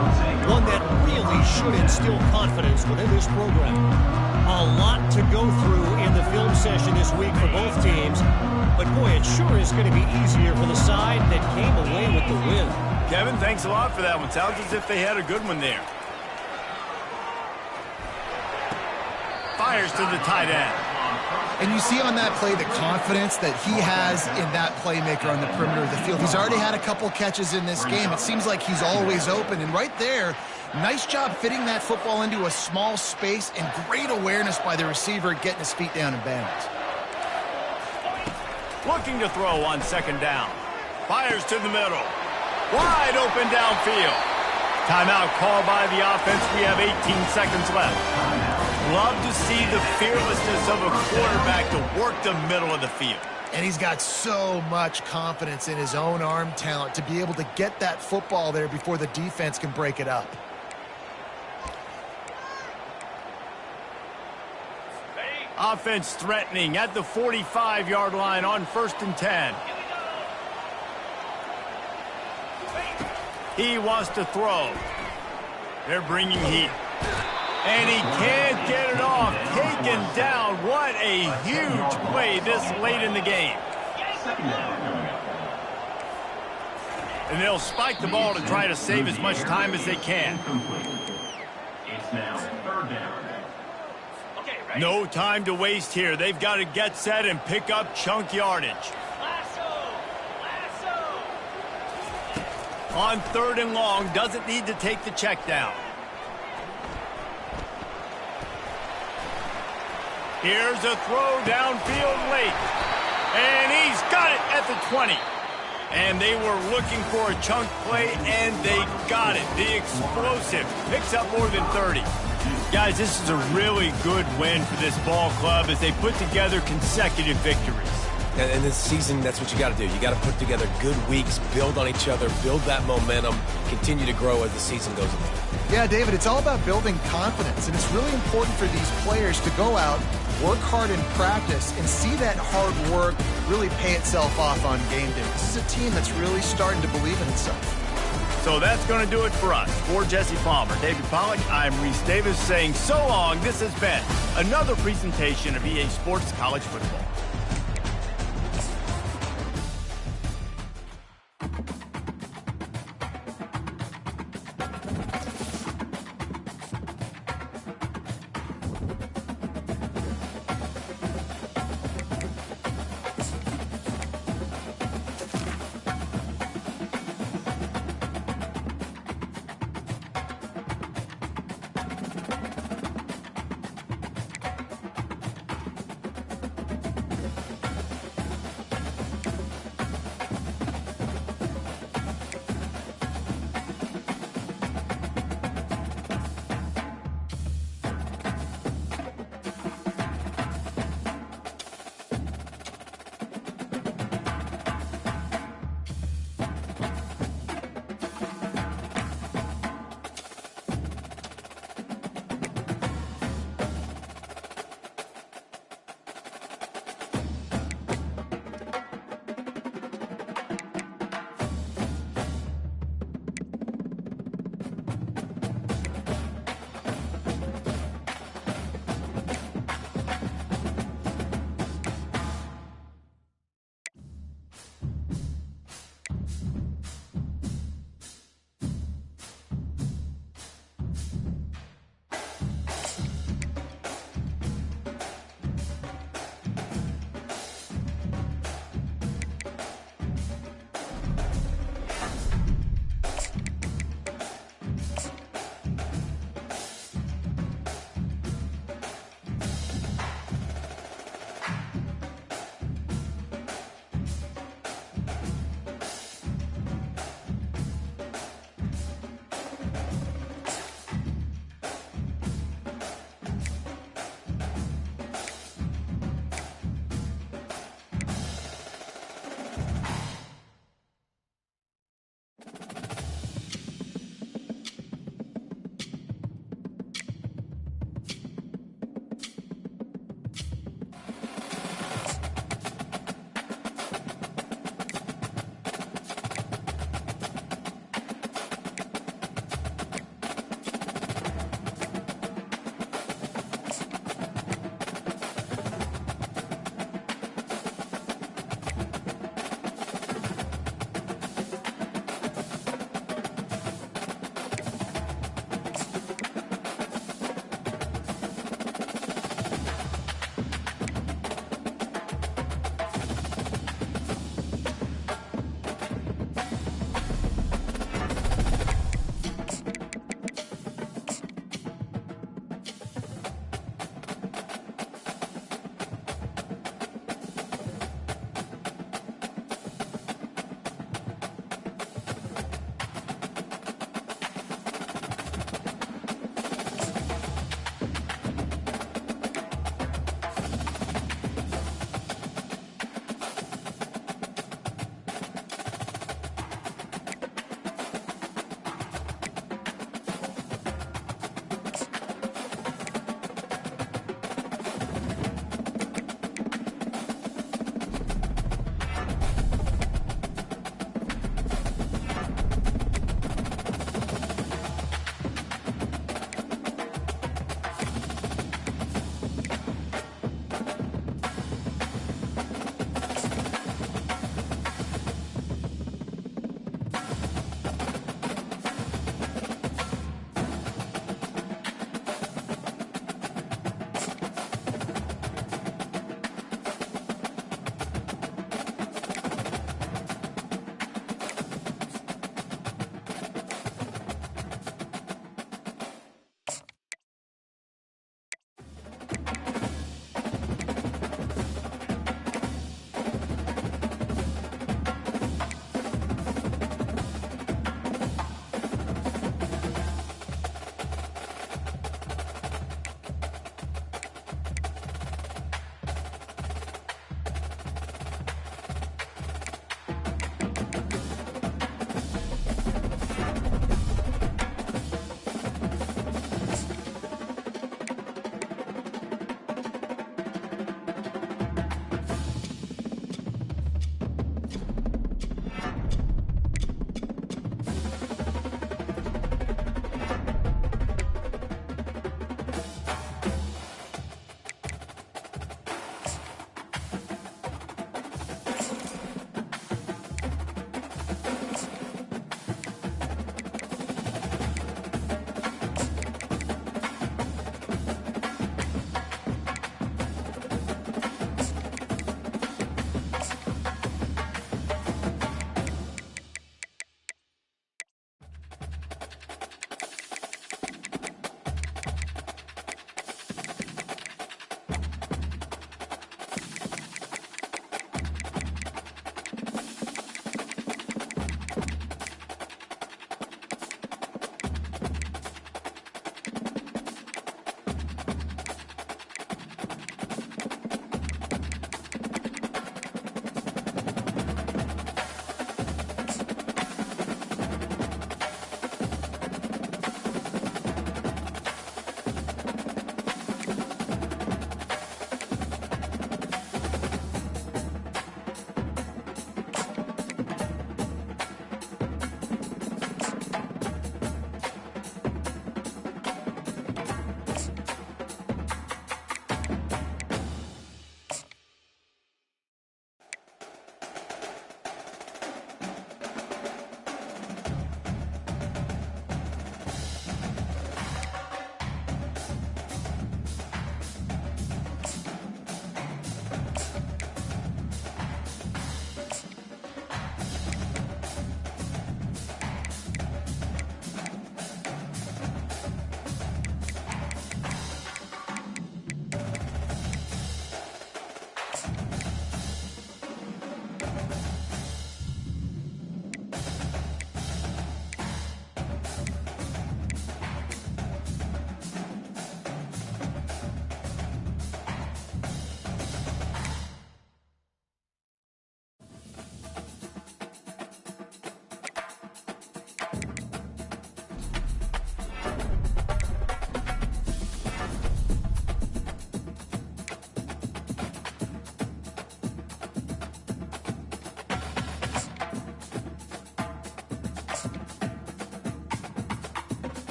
one that really should instill confidence within this program. A lot to go through in the film session this week for both teams, but boy, it sure is going to be easier for the side that came away with the win. Kevin, thanks a lot for that one. Sounds as if they had a good one there. Fires to the tight end. And you see on that play the confidence that he has in that playmaker on the perimeter of the field. He's already had a couple catches in this game. It seems like he's always open. And right there, nice job fitting that football into a small space and great awareness by the receiver getting his feet down in bounds. Looking to throw on 2nd down. Fires to the middle. Wide open downfield. Timeout called by the offense. We have 18 seconds left. Love to see the fearlessness of a quarterback to work the middle of the field. And he's got so much confidence in his own arm talent to be able to get that football there before the defense can break it up. Offense threatening at the 45-yard line on 1st and 10. He wants to throw. They're bringing heat. And he can't get it off. Taken down. What a huge play this late in the game. Second down coming up. And they'll spike the ball to try to save as much time as they can. It's now third down. No time to waste here. They've got to get set and pick up chunk yardage. On 3rd and long, doesn't need to take the check down. Here's a throw downfield late. And he's got it at the 20. And they were looking for a chunk play, and they got it. The explosive picks up more than 30. Guys, this is a really good win for this ball club as they put together consecutive victories. And this season, that's what you got to do. You got to put together good weeks, build on each other, build that momentum, continue to grow as the season goes on. Yeah, David, it's all about building confidence, and it's really important for these players to go out, work hard in practice, and see that hard work really pay itself off on game day. This is a team that's really starting to believe in itself. So that's going to do it for us. For Jesse Palmer, David Pollack, I'm Reese Davis saying so long. This has been another presentation of EA Sports College Football.